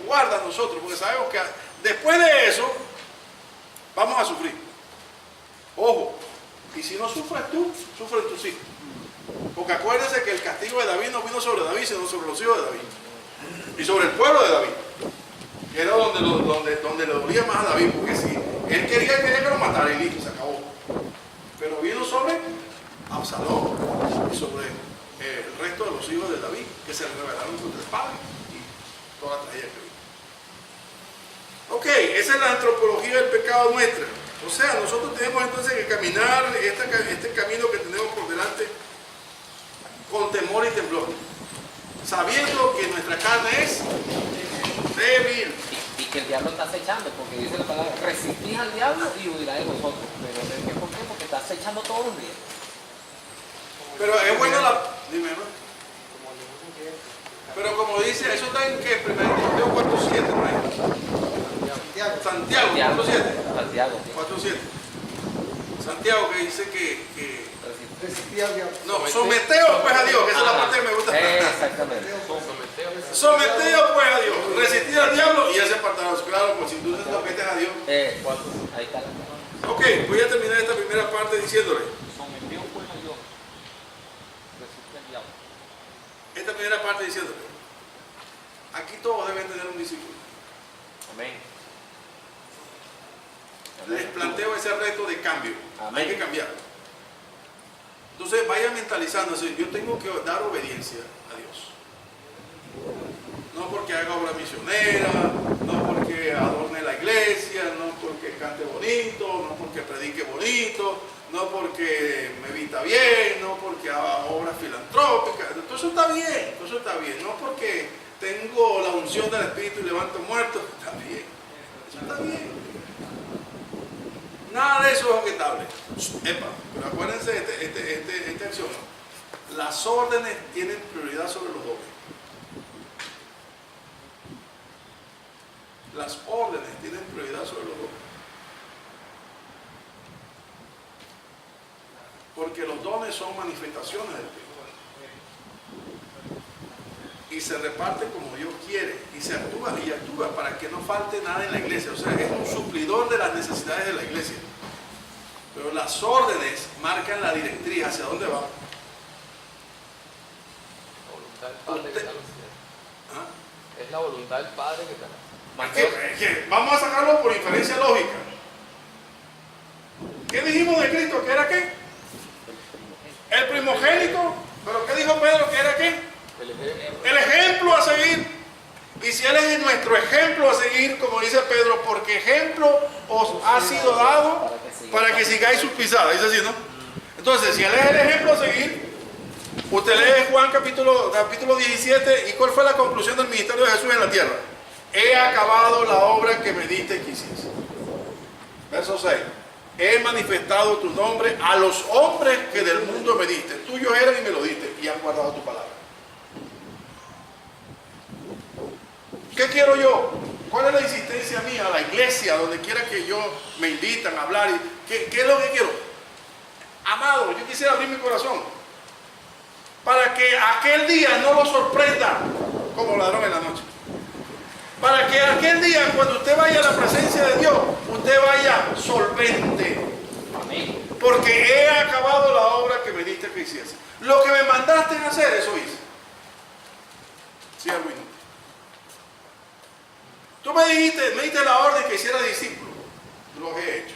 guarda a nosotros, porque sabemos que después de eso vamos a sufrir. Ojo, y si no sufres tú, sufren tus hijos. Porque acuérdense que el castigo de David no vino sobre David, sino sobre los hijos de David. Y sobre el pueblo de David. Que era donde le dolía más a David, porque si él quería que lo matara y listo, se acabó. Pero vino sobre Absalón y sobre el resto de los hijos de David, que se rebelaron contra el padre y toda la tragedia que vino. Ok, esa es la antropología del pecado nuestra. O sea, nosotros tenemos entonces que caminar este camino que tenemos por delante con temor y temblor, sabiendo que nuestra carne es débil. Y que el diablo está acechando, porque dice la palabra, resistís al diablo y huirá de vosotros. Pero ¿por qué? Porque está acechando todos los días. Pero es bueno dime, ¿no? Pero como dice, eso está en que 1 Timoteo 4:7, ¿no es? Santiago 4:7. Santiago. 4:7. Santiago que dice que Resistí al diablo. no, someteos pues a Dios, que esa es la parte que me gusta. Exactamente. Someteos pues a Dios, resistid al diablo y ya se apartarán. Claro, pues si tú te sometes a Dios. Ahí está. Ok, voy a terminar esta primera parte diciéndole. Sometió pues a Dios. Resiste al diablo. Esta primera parte diciéndole. Aquí todos deben tener un discípulo. Amén. Les planteo ese reto de cambio. Amén. Hay que cambiar. Entonces vayan mentalizándose. Yo tengo que dar obediencia a Dios. No porque haga obra misionera, no porque adorne la iglesia, no porque cante bonito, no porque predique bonito, no porque me vista bien, no porque haga obras filantrópicas. Todo eso está bien, todo eso está bien. No porque tengo la unción del Espíritu y levanto muertos, está bien. Eso está bien. Nada de eso es objetable. Epa, pero acuérdense esta acción. Las órdenes tienen prioridad sobre los dones. Las órdenes tienen prioridad sobre los dones. Porque los dones son manifestaciones del Espíritu. Y se reparte como Dios quiere. Y se actúa para que no falte nada en la iglesia. O sea, es un suplidor de las necesidades de la iglesia. Pero las órdenes marcan la directriz hacia dónde va. La voluntad del Padre que está en los cielos. ¿Ah? Es la voluntad del Padre que está en los cielos. Es que vamos a sacarlo por inferencia lógica. ¿Qué dijimos de Cristo? ¿Que era qué? El primogénito. ¿Pero qué dijo Pedro? ¿Que era qué? El ejemplo a seguir. Y si Él es nuestro ejemplo a seguir, como dice Pedro, porque ejemplo os ha sido dado para que sigáis sus pisadas. Dice así, ¿no? Entonces, si Él es el ejemplo a seguir, usted lee Juan capítulo 17, ¿y cuál fue la conclusión del ministerio de Jesús en la tierra? He acabado la obra que me diste que hiciese. Verso 6. He manifestado tu nombre a los hombres que del mundo me diste. Tuyos eran y me lo diste, y han guardado tu palabra. ¿Qué quiero yo? ¿Cuál es la insistencia mía a la iglesia, donde quiera que yo me invitan a hablar? ¿Qué es lo que quiero? Amado, yo quisiera abrir mi corazón para que aquel día no lo sorprenda como ladrón en la noche. Para que aquel día, cuando usted vaya a la presencia de Dios, usted vaya solvente. Amén. Porque he acabado la obra que me diste que hiciese. Lo que me mandaste a hacer, eso hice. Sí, Arwin. Tú me diste la orden que hiciera discípulos. Los he hecho.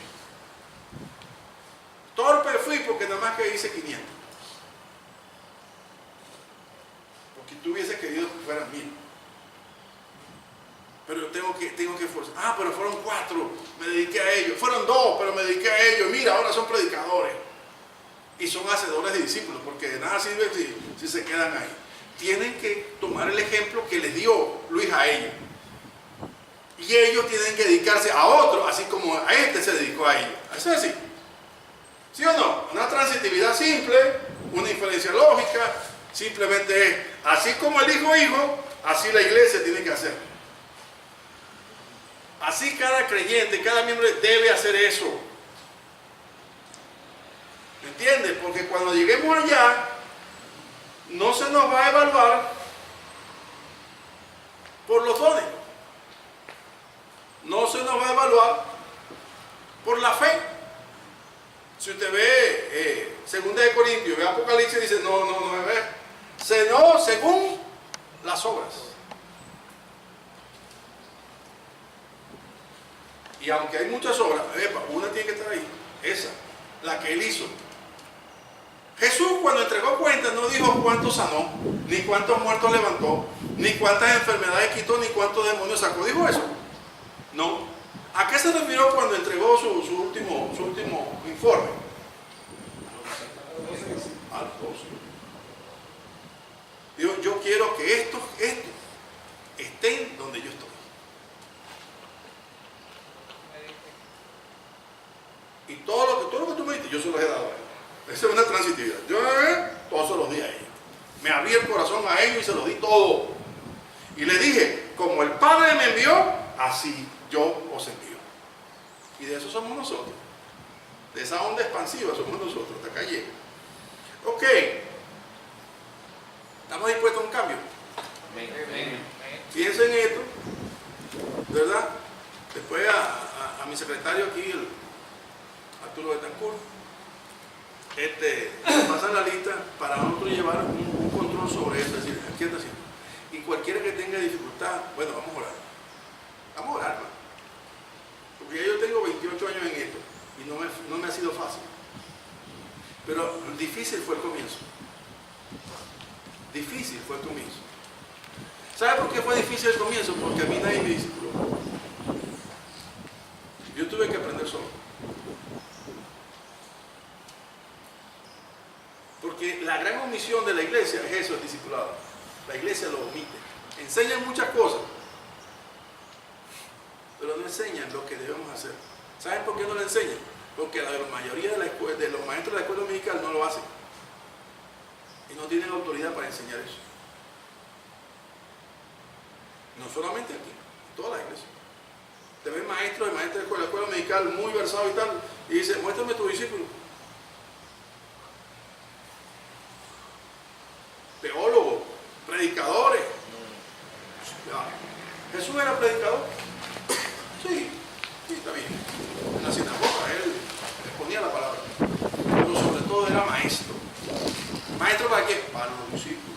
Torpe fui porque nada más que hice 500. Porque tú hubieses querido que fueran 1000. Pero tengo que esforzar. Ah, pero fueron 4, me dediqué a ellos. Fueron 2, pero me dediqué a ellos. Mira, ahora son predicadores. Y son hacedores de discípulos, porque de nada sirve si se quedan ahí. Tienen que tomar el ejemplo que les dio Luis a ellos. Y ellos tienen que dedicarse a otro, así como a este se dedicó a ellos. ¿Eso es así? ¿Sí o no? Una transitividad simple, una inferencia lógica, simplemente es, así como el hijo, así la iglesia tiene que hacer. Así cada creyente, cada miembro debe hacer eso. ¿Me entiendes? Porque cuando lleguemos allá, no se nos va a evaluar por los dones. No se nos va a evaluar por la fe. Si usted ve 2 de Corintios, ve Apocalipsis, dice, no me ve. Sino según las obras. Y aunque hay muchas obras, una tiene que estar ahí. Esa, la que Él hizo. Jesús cuando entregó cuentas no dijo cuántos sanó, ni cuántos muertos levantó, ni cuántas enfermedades quitó, ni cuántos demonios sacó. ¿Dijo eso? No. ¿A qué se refirió cuando entregó su último informe? Al 12. Digo, yo quiero que estos estén donde yo estoy. Y todo lo que tú me diste, yo se los he dado a ellos. Esa es una transitividad. Yo todos se los di a ellos. Me abrí el corazón a ellos y se los di todo. Y le dije, como el Padre me envió, así yo os envío. Y de eso somos nosotros. De esa onda expansiva somos nosotros. Hasta acá llega. Ok. ¿Estamos dispuestos a un cambio? Amén. Fíjense en esto. ¿Verdad? Después a mi secretario aquí, el Arturo Betancourt, pasan la lista para nosotros llevar un control sobre eso. Es decir, ¿qué está haciendo? Y cualquiera que tenga dificultad, bueno, vamos a orar. Vamos a orar, hermano. Porque ya yo tengo 28 años en esto y no me ha sido fácil. Pero difícil fue el comienzo. Difícil fue el comienzo. ¿Sabe por qué fue difícil el comienzo? Porque a mí nadie me discipuló. Yo tuve que aprender solo. Porque la gran omisión de la iglesia es eso, el discipulado. La iglesia lo omite. Enseñan muchas cosas, pero no enseñan lo que debemos hacer. ¿Saben por qué no lo enseñan? Porque la mayoría de los maestros de la escuela dominical no lo hacen. Y no tienen autoridad para enseñar eso. No solamente aquí, en todas las iglesias. Te ven maestros y maestros de la escuela dominical muy versados y tal, y dicen, muéstrame tu discípulo. maestro. ¿Maestro para qué? Para los discípulos.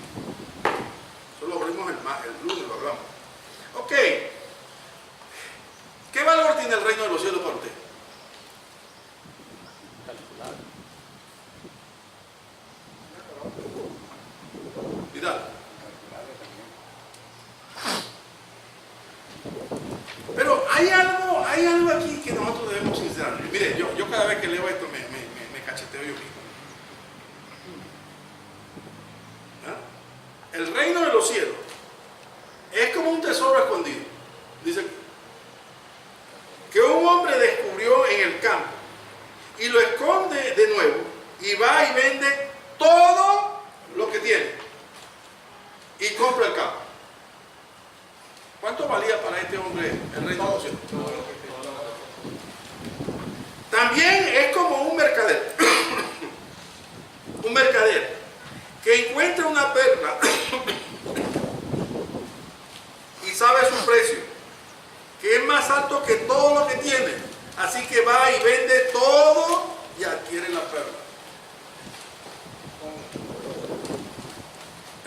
Eso lo abrimos el lunes, lo hablamos. Ok. ¿Qué valor tiene el reino de los cielos para usted? Mirad. Pero hay algo aquí que nosotros debemos sincerarnos. Mire, yo cada vez que leo esto me cacheteo yo mismo. ¿Ah? El reino de los cielos es como un tesoro escondido. Dice que un hombre descubrió en el campo y lo esconde de nuevo y va y vende todo lo que tiene y compra el campo. ¿Cuánto valía para este hombre el reino de los cielos? También es como un mercader. Un mercader que encuentra una perla y sabe su precio, que es más alto que todo lo que tiene. Así que va y vende todo y adquiere la perla.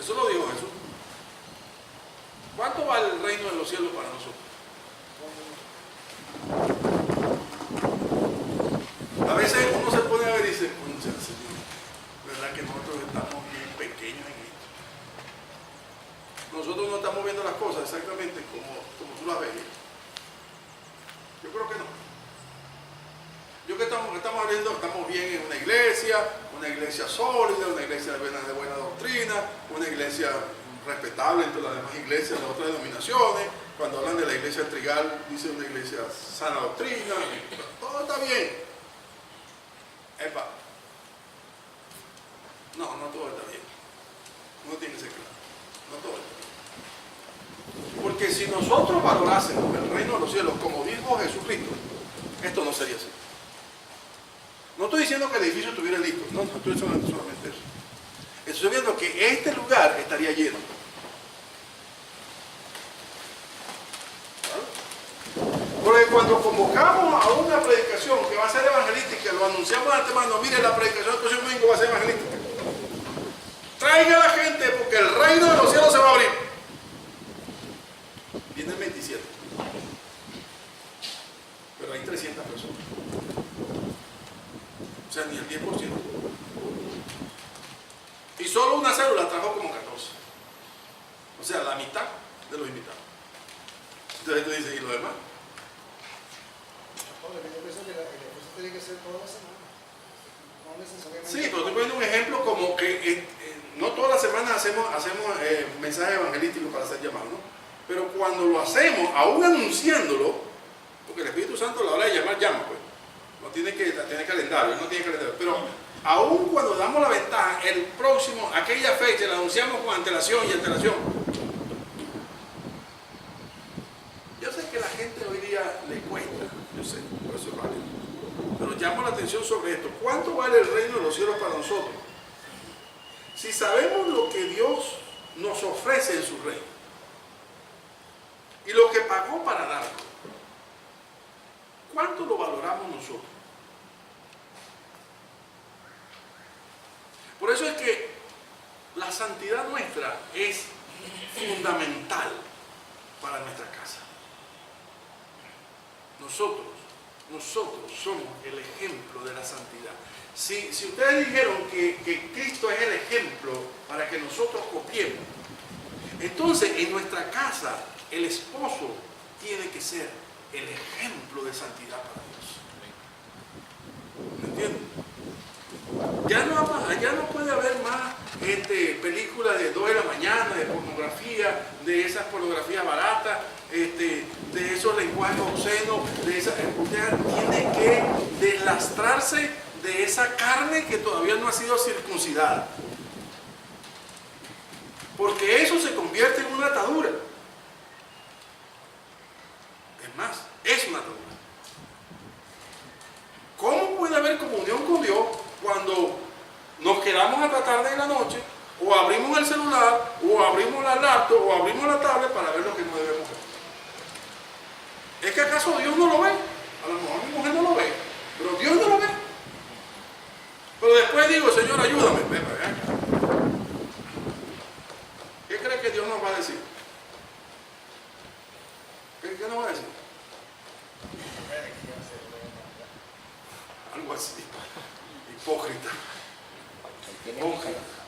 Eso lo dijo Jesús. ¿Cuánto vale el reino de los cielos para nosotros? A veces uno se pone a ver y dice, concha, Señor, ¿verdad que nosotros estamos bien pequeños en esto? Nosotros no estamos viendo las cosas exactamente como tú las ves. Yo creo que no. Yo que estamos viendo, estamos bien en una iglesia sólida, una iglesia de buena doctrina, una iglesia respetable entre las demás iglesias de otras denominaciones. Cuando hablan de la iglesia trigal, dice una iglesia sana doctrina, todo está bien. Epa. No todo está bien. No tiene que ser claro. No todo está bien. Porque si nosotros valorásemos el reino de los cielos como dijo Jesucristo, esto no sería así. No estoy diciendo que el edificio estuviera listo, no estoy diciendo solamente eso. Estoy viendo que este lugar estaría lleno. Porque cuando convocamos a una predicación que va a ser evangelística, lo anunciamos de antemano, mire, la predicación del próximo domingo va a ser evangelística. Traiga a la gente porque el reino de los cielos se va a abrir. Viene el 27. Pero hay 300 personas. O sea, ni el 10%. Y solo una célula trajo como 14. O sea, la mitad de los invitados. Entonces tú dices, ¿y los demás? Yo pienso que el esfuerzo tiene que ser toda la semana. No necesariamente. Sí, pero estoy poniendo un ejemplo como que no todas las semanas hacemos mensajes evangelísticos para hacer llamados, ¿no? Pero cuando lo hacemos, aún anunciándolo, porque el Espíritu Santo a la hora de llamar, llama, pues. No tiene que tener calendario, no tiene calendario. Pero aún cuando damos la ventaja, el próximo, aquella fecha, la anunciamos con antelación y antelación. Yo sé que a la gente hoy día le cuesta, yo sé, por eso es válido. Pero llamo la atención sobre esto. ¿Cuánto vale el reino de los cielos para nosotros? Si sabemos lo que Dios nos ofrece en su reino y lo que pagó para darlo, ¿cuánto lo valoramos nosotros? Por eso es que la santidad nuestra es fundamental para nuestra casa. Nosotros somos el ejemplo de la santidad. Si ustedes dijeron que Cristo es el ejemplo para que nosotros copiemos, entonces en nuestra casa el esposo tiene que ser el ejemplo de santidad para Dios. ¿Me entienden? Ya no puede haber más películas de 2 de la mañana, de pornografía, de esas pornografías baratas, de esos lenguajes obscenos, usted tiene que deslastrarse de esa carne que todavía no ha sido circuncidada. Porque eso se convierte en una atadura. Es más, es una atadura. ¿Cómo puede haber comunión con Dios cuando nos quedamos hasta tarde en la noche, o abrimos el celular, o abrimos la laptop, o abrimos la tablet para ver lo que no debemos ver? ¿Es que acaso Dios no lo ve? A lo mejor mi mujer no lo ve, pero Dios no lo ve. Pero después vez digo, Señor, ayúdame, ven acá. ¿Qué cree que Dios nos va a decir? ¿Qué nos va a decir? Algo así. Hipócrita.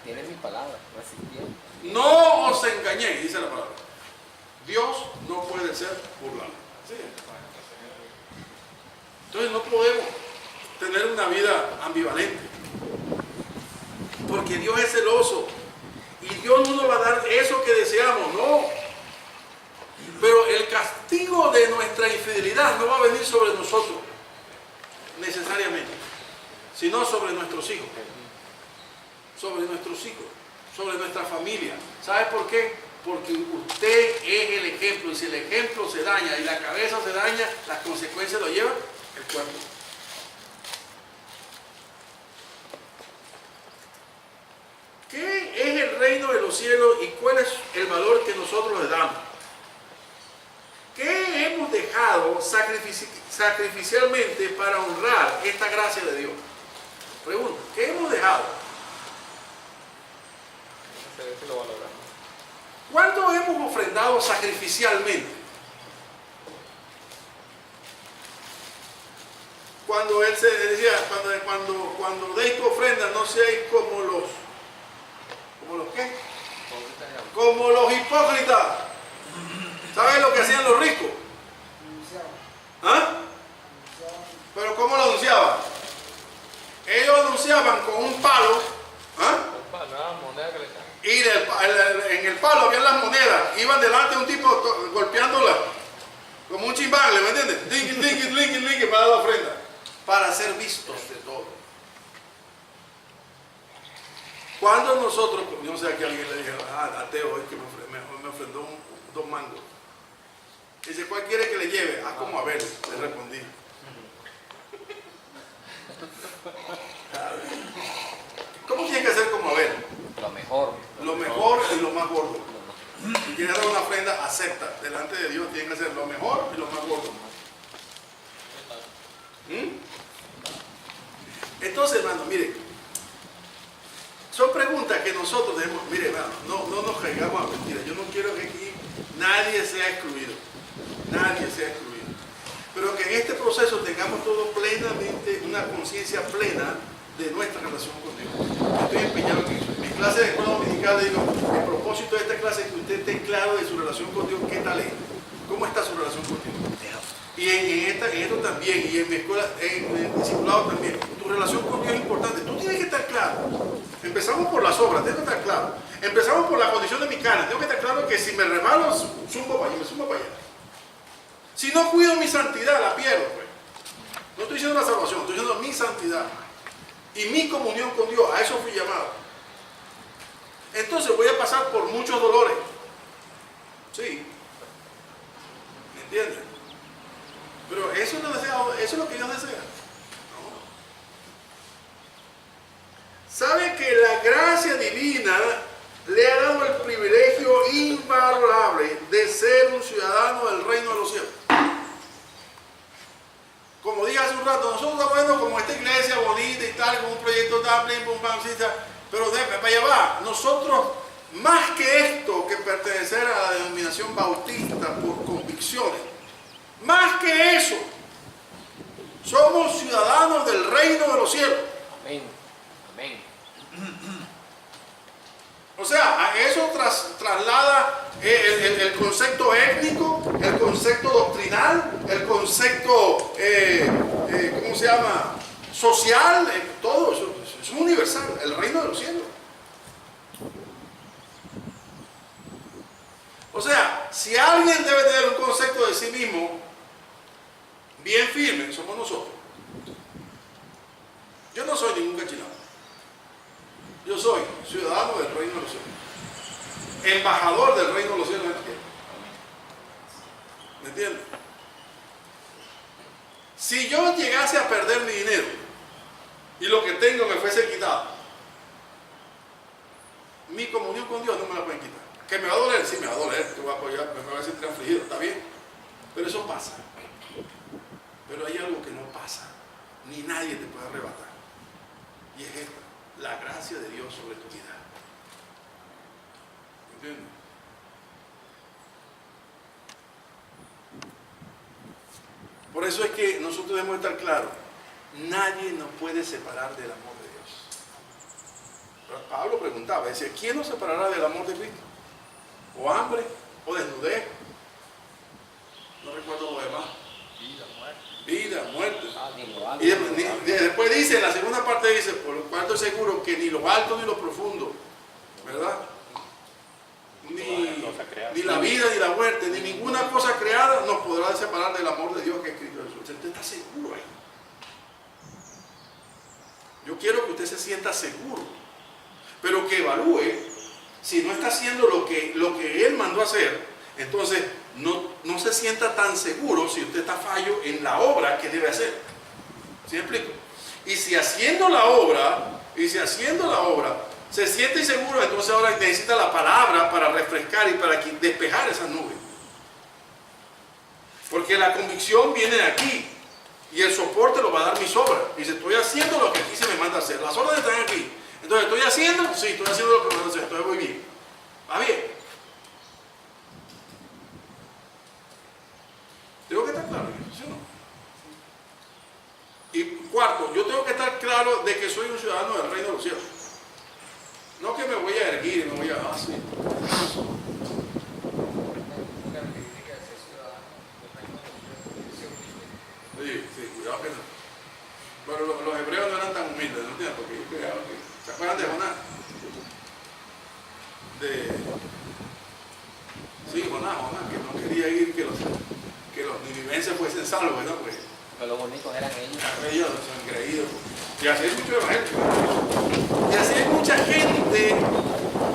Tiene mi palabra, no es Dios. No os engañéis, dice la palabra. Dios no puede ser burlado. ¿Sí? Entonces no podemos tener una vida ambivalente. Porque Dios es celoso. Y Dios no nos va a dar eso que deseamos, no. Pero el castigo de nuestra infidelidad no va a venir sobre nosotros necesariamente, sino sobre nuestros hijos. Sobre nuestros hijos, sobre nuestra familia. ¿Sabe por qué? Porque usted es el ejemplo, y si el ejemplo se daña y la cabeza se daña, las consecuencias lo lleva el cuerpo. ¿Qué es el reino de los cielos y cuál es el valor que nosotros le damos? ¿Qué hemos dejado sacrificialmente para honrar esta gracia de Dios? Pregunta, ¿qué hemos dejado? No sé si lo valoramos. ¿Cuánto hemos ofrendado sacrificialmente? Cuando él se decía, cuando deis tu ofrenda, no seáis como los ¿qué? Como los hipócritas. ¿Saben lo que hacían los ricos? ¿Ah? ¿Pero cómo lo anunciaban? Ellos anunciaban con un palo, ¿ah? Y en el palo habían las monedas, iban delante de un tipo golpeándola, como un chimbal, ¿me entiendes? Linky, para dar la ofrenda, para ser vistos de todo. Cuando nosotros, yo no sé, aquí alguien le dijo, ateo, es que me ofrendó dos mangos. Dice, ¿cuál quiere que le lleve? Como a ver, le respondí. ¿Cómo tiene que ser como a ver? Lo mejor. Lo mejor y lo más gordo. Si quieres dar una ofrenda, acepta. Delante de Dios tiene que ser lo mejor y lo más gordo. Entonces, hermano, mire, son preguntas que nosotros debemos, mire, hermano, no nos caigamos a mentiras. Yo no quiero que aquí nadie sea excluido. Nadie sea excluido. Pero que en este proceso tengamos todo plenamente, una conciencia plena de nuestra relación con Dios. Estoy empeñado en eso. En mi clase de escuela dominical digo, el propósito de esta clase es que usted esté claro de su relación con Dios. ¿Qué tal es? ¿Cómo está su relación con Dios? Y en esto también, y en mi escuela, en el discipulado también. Tu relación con Dios es importante. Tú tienes que estar claro. Empezamos por las obras, tengo que estar claro. Empezamos por la condición de mi carne. Tengo que estar claro que si me resbalo, zumbo para allá, me zumbo para allá. Si no cuido mi santidad, la pierdo. Pues. No estoy diciendo la salvación, estoy diciendo mi santidad. Y mi comunión con Dios, a eso fui llamado. Entonces voy a pasar por muchos dolores. Sí. ¿Me entiendes? Pero eso es lo que Dios desea. No. ¿Sabe que la gracia divina le ha dado el privilegio invalorable de ser un ciudadano del reino de los cielos? Como dije hace un rato, nosotros estamos viendo como esta iglesia bonita y tal, con un proyecto tan, pero para allá va. Nosotros, más que esto, que pertenecer a la denominación bautista por convicciones, más que eso, somos ciudadanos del reino de los cielos. Amén. Amén. O sea, a eso traslada el concepto étnico, el concepto doctrinal, el concepto, ¿cómo se llama? Social, todo eso es universal, el reino de los cielos. O sea, si alguien debe tener un concepto de sí mismo bien firme, somos nosotros. Yo no soy ningún cachinado. Yo soy ciudadano del reino de los cielos. Embajador del reino de los cielos en la tierra. ¿Me entiendes? Si yo llegase a perder mi dinero y lo que tengo me fuese quitado, mi comunión con Dios no me la pueden quitar. ¿Que me va a doler? Sí, me va a doler. Te voy a apoyar, me voy a sentir afligido, está bien. Pero eso pasa. Pero hay algo que no pasa. Ni nadie te puede arrebatar. Y es esto. gracia de Dios sobre tu vida. ¿Entiendes? Por eso es que nosotros debemos estar claros. Nadie nos puede separar del amor de Dios. Pablo preguntaba, decía, ¿quién nos separará del amor de Cristo? ¿O hambre? ¿O desnudez? No recuerdo lo demás. Vida, muerte. Y después dice, en la segunda parte dice, por lo cual estoy seguro que ni lo alto ni lo profundo, ¿verdad? Ni la vida ni la muerte, ni ninguna cosa creada nos podrá separar del amor de Dios que es Cristo Jesús. Usted está seguro ahí. Yo quiero que usted se sienta seguro, pero que evalúe si no está haciendo lo que Él mandó a hacer. Entonces no se sienta tan seguro si usted está fallo en la obra que debe hacer. ¿Sí me explico? Y si haciendo la obra se siente inseguro, entonces ahora necesita la palabra para refrescar y para despejar esa nube. Porque la convicción viene de aquí y el soporte lo va a dar mis obras. Dice, estoy haciendo lo que aquí se me manda a hacer. Las órdenes están aquí. Entonces, ¿estoy haciendo? Sí, estoy haciendo lo que me manda a hacer. Entonces voy bien. ¿Va bien? Tengo que estar claro en eso, ¿sí o no? Y cuarto, yo tengo que estar claro de que soy un ciudadano del reino de los cielos. No que me voy a erguir y me voy a... sí. Sí, cuidado que no. Pero los hebreos no eran tan humildes, ¿no entiendes? Porque yo creo que... ¿Se acuerdan de Jonás? Sí, Jonás, que no quería ir, que los ninivenses fuesen salvos, ¿verdad? Pues, pero los bonitos eran ellos. Ellos son creídos. Y así hay mucho evangelio. Y así hay mucha gente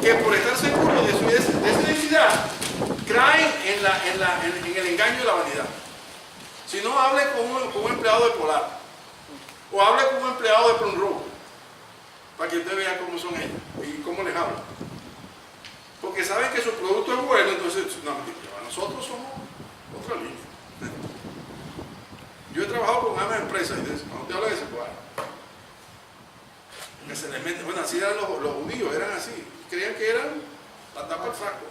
que por estar seguro de su identidad caen en el engaño de la vanidad. Si no, hable con un empleado de Polar o hable con un empleado de Plum Row para que usted vea cómo son ellos y cómo les hablan. Porque saben que su producto es bueno, entonces, no, nosotros somos otra línea. Yo he trabajado con ambas empresas y cuando te habla de ese cuadro, que se les mete, bueno, así eran los judíos, eran así, creían que eran la tapa del saco.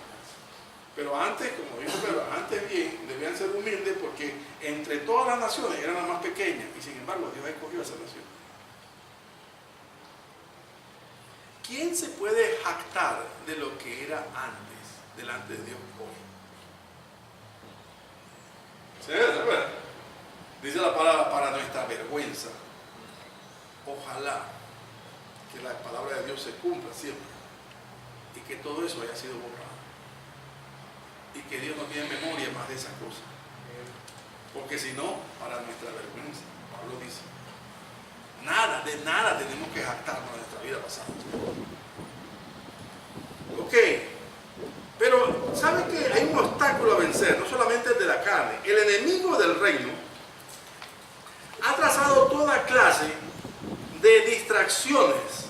Pero antes, como dijo Pedro, antes bien, debían ser humildes porque entre todas las naciones eran las más pequeñas y sin embargo Dios escogió a esa nación. ¿Quién se puede jactar de lo que era antes delante de Dios hoy? ¿Se ve? Dice la palabra para nuestra vergüenza. Ojalá que la palabra de Dios se cumpla siempre y que todo eso haya sido borrado. Y que Dios no tiene memoria más de esas cosas. Porque si no, para nuestra vergüenza, Pablo dice, de nada tenemos que jactarnos de nuestra vida pasada. Ok, pero ¿saben qué? Hay un obstáculo a vencer, no solamente el de la carne. El enemigo del reino ha trazado toda clase de distracciones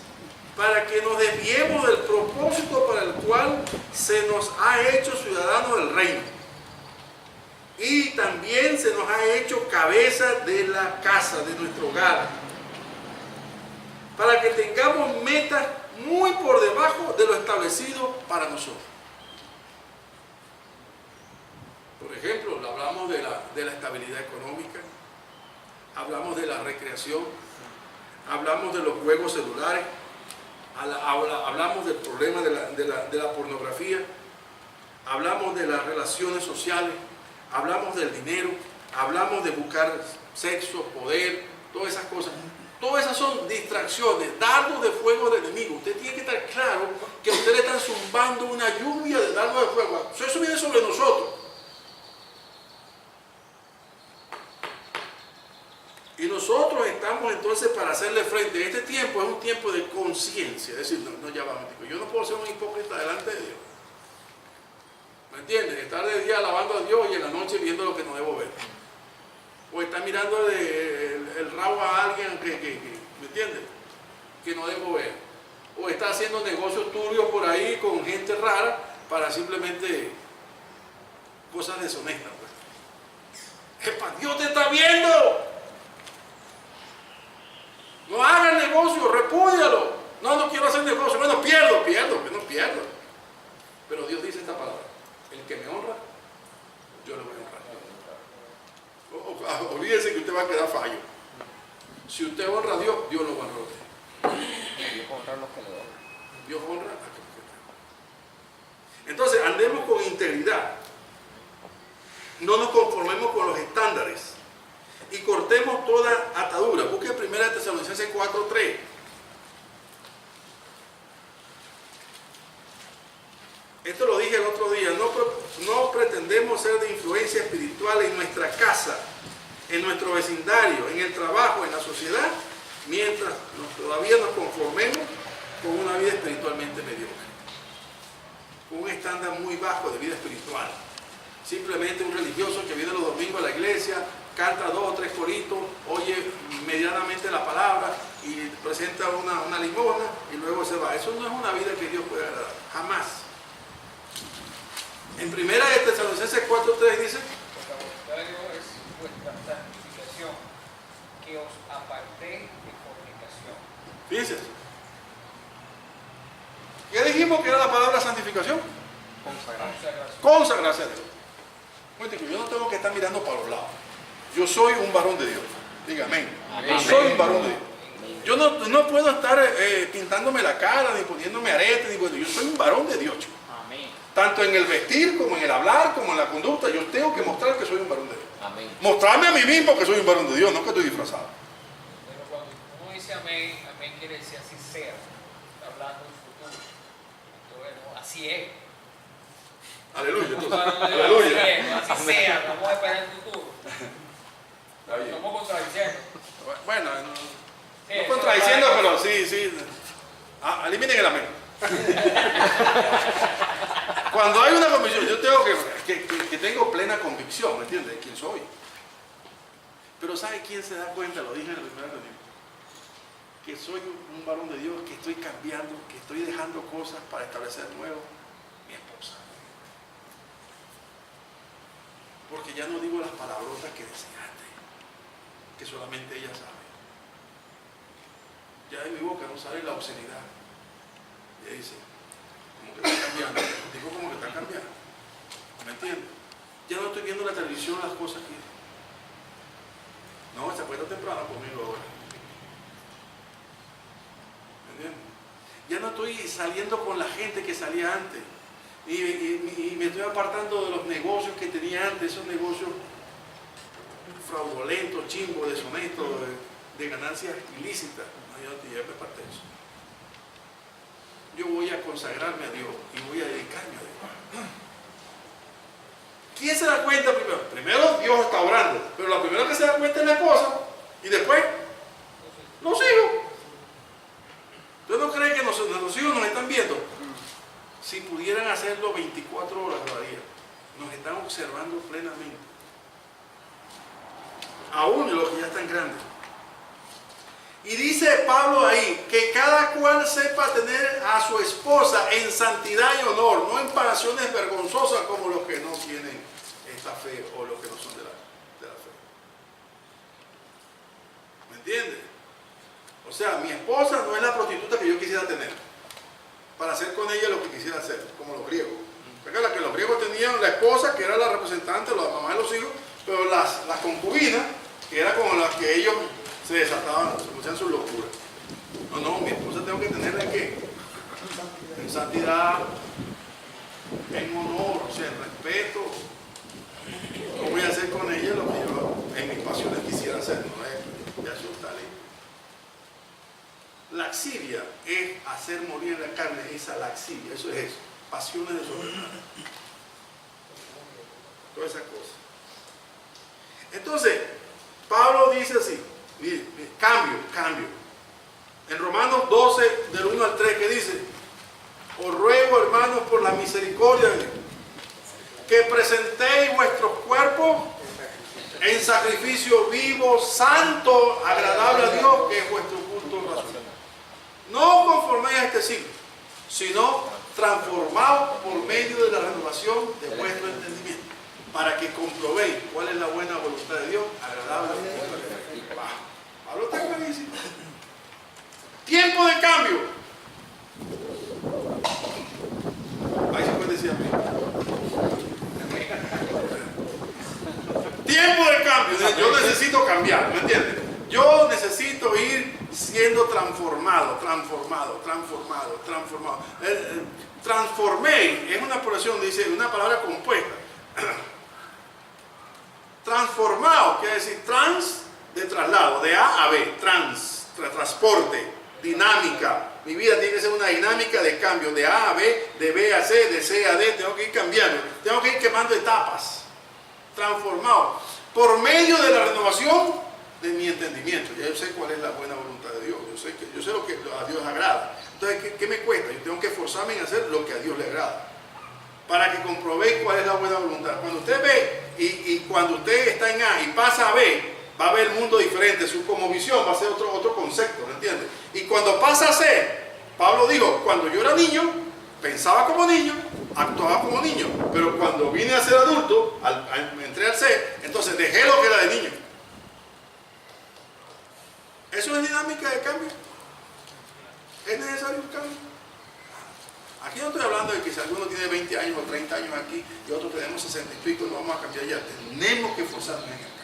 para que nos desviemos del propósito para el cual se nos ha hecho ciudadanos del reino. Y también se nos ha hecho cabeza de la casa, de nuestro hogar. Para que tengamos metas muy por debajo de lo establecido para nosotros. Por ejemplo, hablamos de la estabilidad económica, hablamos de la recreación, hablamos de los juegos celulares, hablamos del problema de la pornografía, hablamos de las relaciones sociales, hablamos del dinero, hablamos de buscar sexo, poder, todas esas cosas. Todas esas son distracciones, dardos de fuego del enemigo. Usted tiene que estar claro que a usted le están zumbando una lluvia de dardos de fuego. Eso viene sobre nosotros. Y nosotros estamos entonces para hacerle frente. Este tiempo es un tiempo de conciencia. Es decir, no, ya va, yo no puedo ser un hipócrita delante de Dios. ¿Me entiendes? Estar de día alabando a Dios y en la noche viendo lo que no debo ver. O estar mirando el rabo a alguien ¿me entiendes? Que no debo ver. O estar haciendo negocios turbios por ahí con gente rara para simplemente cosas deshonestas. Pues. ¡Epa, Dios te está viendo! No hagas negocio, repúdialo. No quiero hacer negocio. Bueno, pierdo. Pero Dios dice esta palabra: el que me honra, yo le voy a honrar. Olvídese que usted va a quedar fallo. Si usted honra a Dios, Dios lo va a honrar a usted. Dios honra a los que le honran. Dios honra a los que le honran. Entonces, andemos con integridad. No nos conformemos con los estándares. Y cortemos toda atadura. Busque 1 Tesalonicenses 4:3. Esto lo dije el otro día. No pretendemos ser de influencia espiritual en nuestra casa, en nuestro vecindario, en el trabajo, en la sociedad, mientras todavía nos conformemos con una vida espiritualmente mediocre, con un estándar muy bajo de vida espiritual. Simplemente un religioso que viene los domingos a la iglesia, canta 2 o 3 coritos, oye medianamente la palabra y presenta una limosna y luego se va. Eso no es una vida que Dios puede agradar, jamás. En 1 Tesalonicenses 4:3 dice: Porque voluntario es vuestra santificación, que os apartéis de fornicación. Fíjense. ¿Qué dijimos que era la palabra santificación? Consagrarse a Dios. Yo no tengo que estar mirando para los lados. Yo soy un varón de Dios. Dígame. Yo soy un varón de Dios. Yo no puedo estar pintándome la cara, ni poniéndome aretes, ni... Yo soy un varón de Dios. Amén. Tanto en el vestir, como en el hablar, como en la conducta. Yo tengo que mostrar que soy un varón de Dios. Amén. Mostrarme a mí mismo que soy un varón de Dios, no que estoy disfrazado. Pero cuando uno dice amén, amén quiere decir así sea. Está hablando en futuro. Entonces, no, así es. Aleluya. Así Aleluya. es, así sea. Vamos a esperar el futuro. Estamos contradiciendo. Bueno, Sí, no eso contradiciendo, es pero sí. Eliminen el amén. Cuando hay una convicción, yo tengo que tengo plena convicción, ¿me entiendes? De quién soy. Pero ¿sabe quién se da cuenta? Lo dije en la primera reunión. Que soy un varón de Dios, que estoy cambiando, que estoy dejando cosas para establecer nuevo. Mi esposa. Porque ya no digo las palabrotas que decía antes, que solamente ella sabe. Ya de mi boca no sale la obscenidad. Y ella dice, como que está cambiando. Digo como que está cambiando. ¿Me entiendes? Ya no estoy viendo en la televisión las cosas que... No, se acuerda temprano conmigo ahora. ¿Me entiendes? Ya no estoy saliendo con la gente que salía antes. Y me estoy apartando de los negocios que tenía antes, esos negocios fraudulentos, chimbos, deshonestos, de ganancias ilícitas. No, yo ya me aparté de eso. Yo voy a consagrarme a Dios y voy a dedicarme a Dios. ¿Quién se da cuenta primero? Primero Dios está orando, pero la primera que se da cuenta es la esposa y después los hijos. ¿Usted no cree que nuestros hijos nos están viendo? Si pudieran hacerlo 24 horas lo harían. Nos están observando plenamente. Aún los que ya están grandes. Y dice Pablo ahí que cada cual sepa tener a su esposa en santidad y honor, no en pasiones vergonzosas como los que no tienen esta fe o los que no son de la fe. ¿Me entiendes? O sea, mi esposa no es la prostituta que yo quisiera tener para hacer con ella lo que quisiera hacer, como los griegos. Recuerda que los griegos tenían la esposa, que era la representante, la mamá de los hijos, pero las concubinas, que era con las que ellos se desataban, se hacían sus locuras. No, mi esposa tengo que tenerla en qué? En santidad, en honor, o sea, en respeto. No voy a hacer con ella lo que yo en mis pasiones quisiera hacer, no es ya su talento. Laxivia es hacer morir la carne, esa laxivia, eso es eso, pasiones desordenadas. Todas esas cosas. Entonces, Pablo dice así, mire, cambio. En Romanos 12, del 1 al 3, que dice, os ruego, hermanos, por la misericordia de Dios, que presentéis vuestros cuerpos en sacrificio vivo, santo, agradable a Dios, que es vuestro culto racional. No conforméis a este siglo, sino transformados por medio de la renovación de vuestro entendimiento, para que comprobéis cuál es la buena voluntad de Dios, agradable y perfecta. Pablo está clarísimo. Tiempo de cambio. cambiar, ¿me entiendes? Yo necesito ir siendo transformado. Transformé es una expresión, dice, una palabra compuesta. Transformado quiere decir trans, de traslado, de A a B, transporte, dinámica. Mi vida tiene que ser una dinámica de cambio, de A a B, de B a C, de C a D. Tengo que ir cambiando, tengo que ir quemando etapas. Transformado por medio de la renovación de mi entendimiento. Ya yo sé cuál es la buena voluntad de Dios, yo sé lo que a Dios agrada. Entonces, ¿qué me cuesta? Yo tengo que esforzarme en hacer lo que a Dios le agrada, para que comprobéis cuál es la buena voluntad. Cuando usted ve y cuando usted está en A y pasa a B, va a ver el mundo diferente, su cosmovisión va a ser otro concepto, ¿me entiendes? Y cuando pasa a C, Pablo dijo, cuando yo era niño, pensaba como niño, actuaba como niño, pero cuando vine a ser adulto, entré al C, entonces dejé lo que era de niño. ¿Eso es dinámica de cambio? ¿Es necesario un cambio? Aquí no estoy hablando de que si alguno tiene 20 años o 30 años aquí y otros tenemos 60 y pico, no vamos a cambiar ya. Tenemos que esforzarnos en el cambio.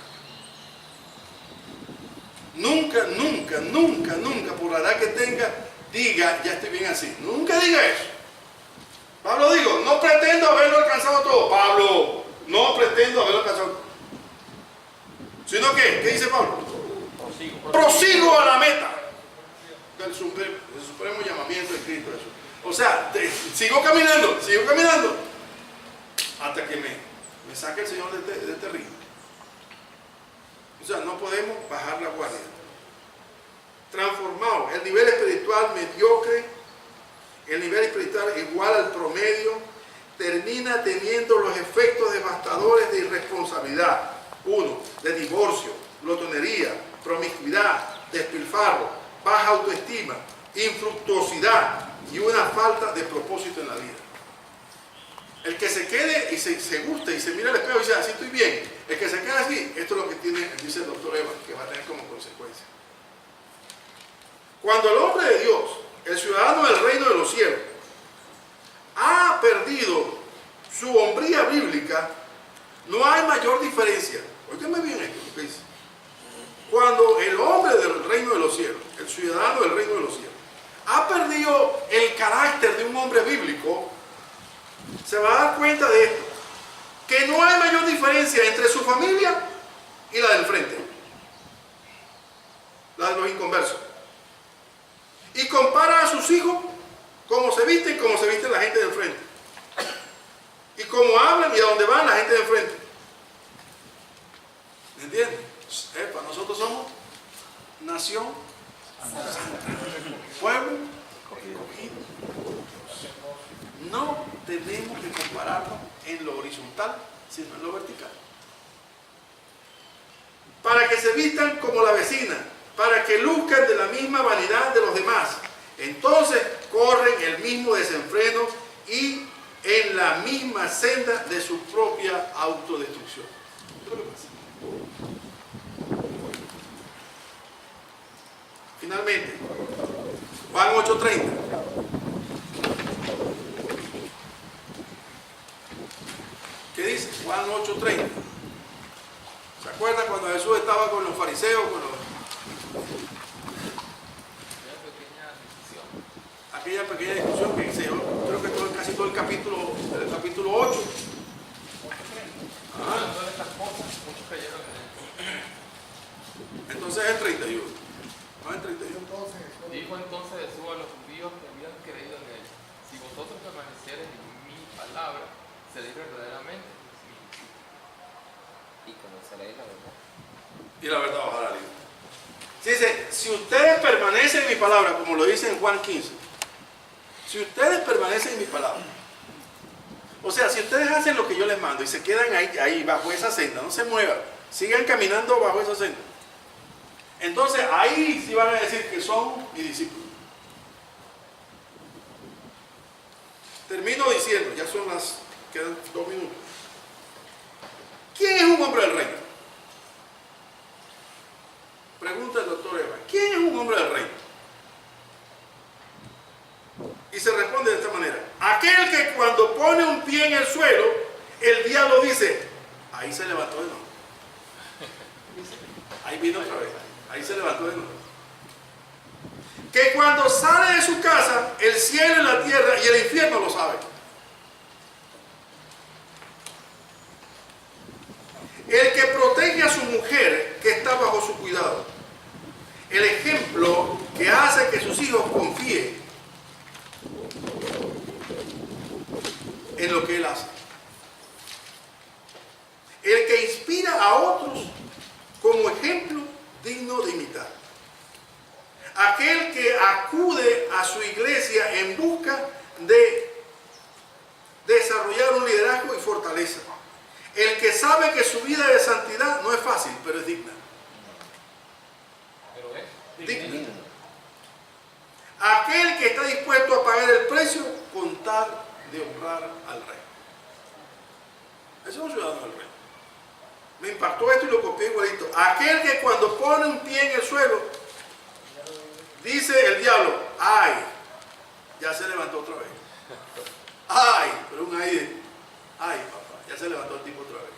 Nunca, por la edad que tenga, diga, ya estoy bien así. Nunca diga eso. Pablo dijo, no pretendo haberlo alcanzado todo. Pablo, no pretendo haberlo alcanzado todo. Sino que, ¿qué dice Pablo? Prosigo a la meta del supremo llamamiento de Cristo Jesús. O sea, sigo caminando hasta que me saque el Señor de este río. O sea, no podemos bajar la guardia. Transformado, el nivel espiritual mediocre, el nivel espiritual igual al promedio, termina teniendo los efectos devastadores de irresponsabilidad. 1. De divorcio, glotonería, promiscuidad, despilfarro, baja autoestima, infructuosidad y una falta de propósito en la vida. El que se quede y se guste y se mira al espejo y dice, así estoy bien. El que se queda así, esto es lo que tiene, dice el doctor Evans, que va a tener como consecuencia. Cuando el hombre de Dios, el ciudadano del reino de los cielos, ha perdido su hombría bíblica, no hay mayor diferencia. Óigame bien esto, lo que dice. Cuando el hombre del reino de los cielos, el ciudadano del reino de los cielos, ha perdido el carácter de un hombre bíblico, se va a dar cuenta de esto, que no hay mayor diferencia entre su familia y la del frente, la de los inconversos. Y compara a sus hijos cómo se visten y cómo se viste la gente del frente. Y cómo hablan y a dónde van la gente del frente. ¿Me entiendes? Nosotros somos nación santa, pueblo escogido. No tenemos que compararnos en lo horizontal, sino en lo vertical. Para que se vistan como la vecina, para que luzcan de la misma vanidad de los demás. Entonces corren el mismo desenfreno y en la misma senda de su propia autodestrucción. ¿Qué es lo que pasa? Finalmente, Juan 8:30. ¿Qué dice? Juan 8:30. ¿Se acuerdan cuando Jesús estaba con los fariseos? Aquella pequeña discusión que se creo que casi todo el capítulo 8. Entonces es el 31. No es el 31. Dijo entonces Jesús a los judíos que habían creído en él: si vosotros permaneciereis en mi palabra, seréis verdaderamente mis discípulos. Y conoceréis la verdad. Y la verdad os hará libre. Dice, si ustedes permanecen en mi palabra, como lo dice en Juan 15, si ustedes permanecen en mi palabra, o sea, si ustedes hacen lo que yo les mando y se quedan ahí bajo esa senda, no se muevan, sigan caminando bajo esa senda, entonces ahí sí van a decir que son mis discípulos. Termino diciendo, ya son quedan 2 minutos. ¿Quién es un hombre del reino? Pregunta el doctor Eva, ¿quién es un hombre del reino? Y se responde de esta manera: aquel que cuando pone un pie en el suelo, el diablo dice, ahí se levantó de nuevo. Ahí Ahí vino otra vez. Ahí se levantó de nuevo. Que cuando sale de su casa, el cielo y la tierra y el infierno lo saben. El que protege a su mujer que está bajo su cuidado. El ejemplo que hace que sus hijos confíen en lo que él hace. El que inspira a otros como ejemplo digno de imitar. Aquel que acude a su iglesia en busca de desarrollar un liderazgo y fortaleza. El que sabe que su vida de santidad no es fácil, pero es digna. Pero es Digna. Aquel que está dispuesto a pagar el precio con tal de honrar al rey. Ese es un ciudadano del rey. Me impactó esto y lo copié igualito. Aquel que cuando pone un pie en el suelo, dice el diablo, ay, ya se levantó otra vez. Ay, pero un ay de, ay papá, ya se levantó el tipo otra vez.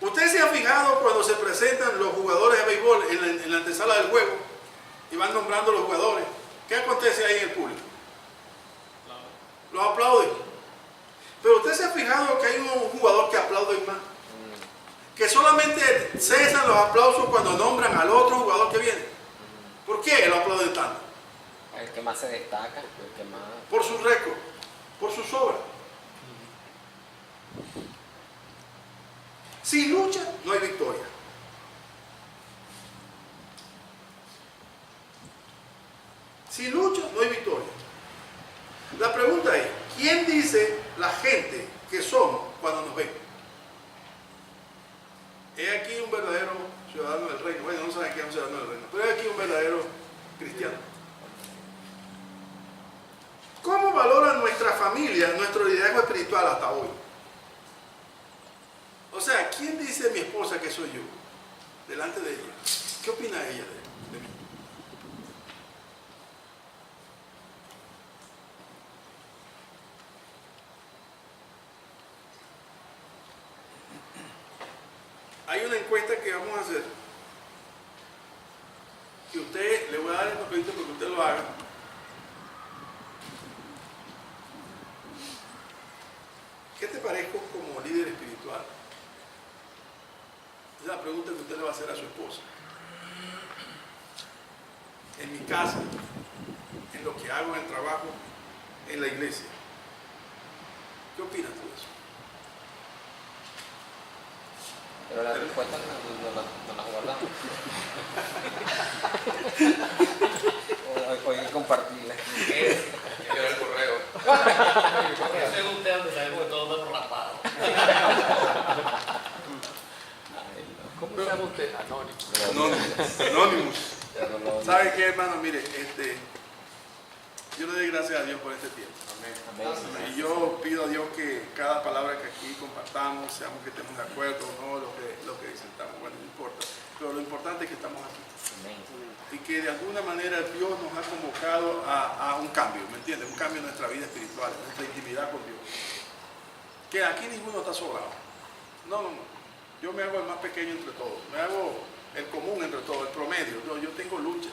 ¿Usted se ha fijado cuando se presentan los jugadores de béisbol en la antesala del juego y van nombrando los jugadores? ¿Qué acontece ahí en el público? Los aplauden. Pero usted se ha fijado que hay un jugador que aplaude más. Que solamente cesan los aplausos cuando nombran al otro jugador que viene. ¿Por qué lo aplauden tanto? El que más se destaca, el que más... Por su récord, por sus obras. Sin lucha no hay victoria. Sin lucha no hay victoria. La pregunta es, ¿quién dice la gente que somos cuando nos ven? He aquí un verdadero ciudadano del reino. Bueno, no saben qué es un ciudadano del reino, pero he aquí un verdadero cristiano. ¿Cómo valora nuestra familia nuestro liderazgo espiritual hasta hoy? O sea, ¿quién dice mi esposa que soy yo? Delante de ella. ¿Qué opina ella de mí? Hay una encuesta que vamos a hacer. Que usted, le voy a dar el papelito para que usted lo haga. ¿Qué te parezco como líder espiritual? Esa es la pregunta que usted le va a hacer a su esposa. En mi casa, en lo que hago en el trabajo, en la iglesia. ¿Qué opinas tú de eso? Pero la respuesta no la guardamos. Hoy hay que compartirla. Hay que ver el correo. eso es un tema donde sabemos que todo está rapado. ¿Cómo se llama usted? Anónimo. Anonymous. ¿Sabe qué, hermano? Mire, yo le doy gracias a Dios por este tiempo. Y yo pido a Dios que cada palabra que aquí compartamos, seamos que estemos de acuerdo o no, lo que disentamos, bueno, no importa. Pero lo importante es que estamos aquí. Y que de alguna manera Dios nos ha convocado a un cambio, ¿me entiendes? Un cambio en nuestra vida espiritual, en nuestra intimidad con Dios. Que aquí ninguno está sobrado. No. Yo me hago el más pequeño entre todos. Me hago el común entre todos, el promedio. Yo tengo luchas.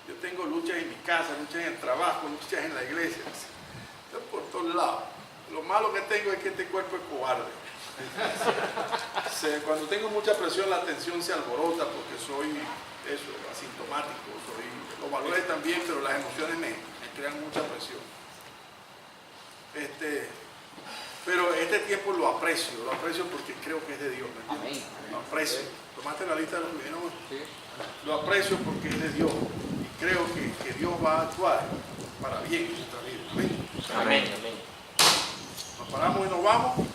Yo tengo luchas en mi casa, luchas en el trabajo, luchas en la iglesia. Yo por todos lados. Lo malo que tengo es que este cuerpo es cobarde. Cuando tengo mucha presión, la tensión se alborota porque soy asintomático. Los valores también, pero las emociones me crean mucha presión. Pero este tiempo lo aprecio porque creo que es de Dios. ¿Me entiendes? Lo aprecio. ¿Tomaste la lista de los que vinieron? Sí. Lo aprecio porque es de Dios. Y creo que Dios va a actuar para bien en nuestra vida. Amén. Amén. Nos paramos y nos vamos.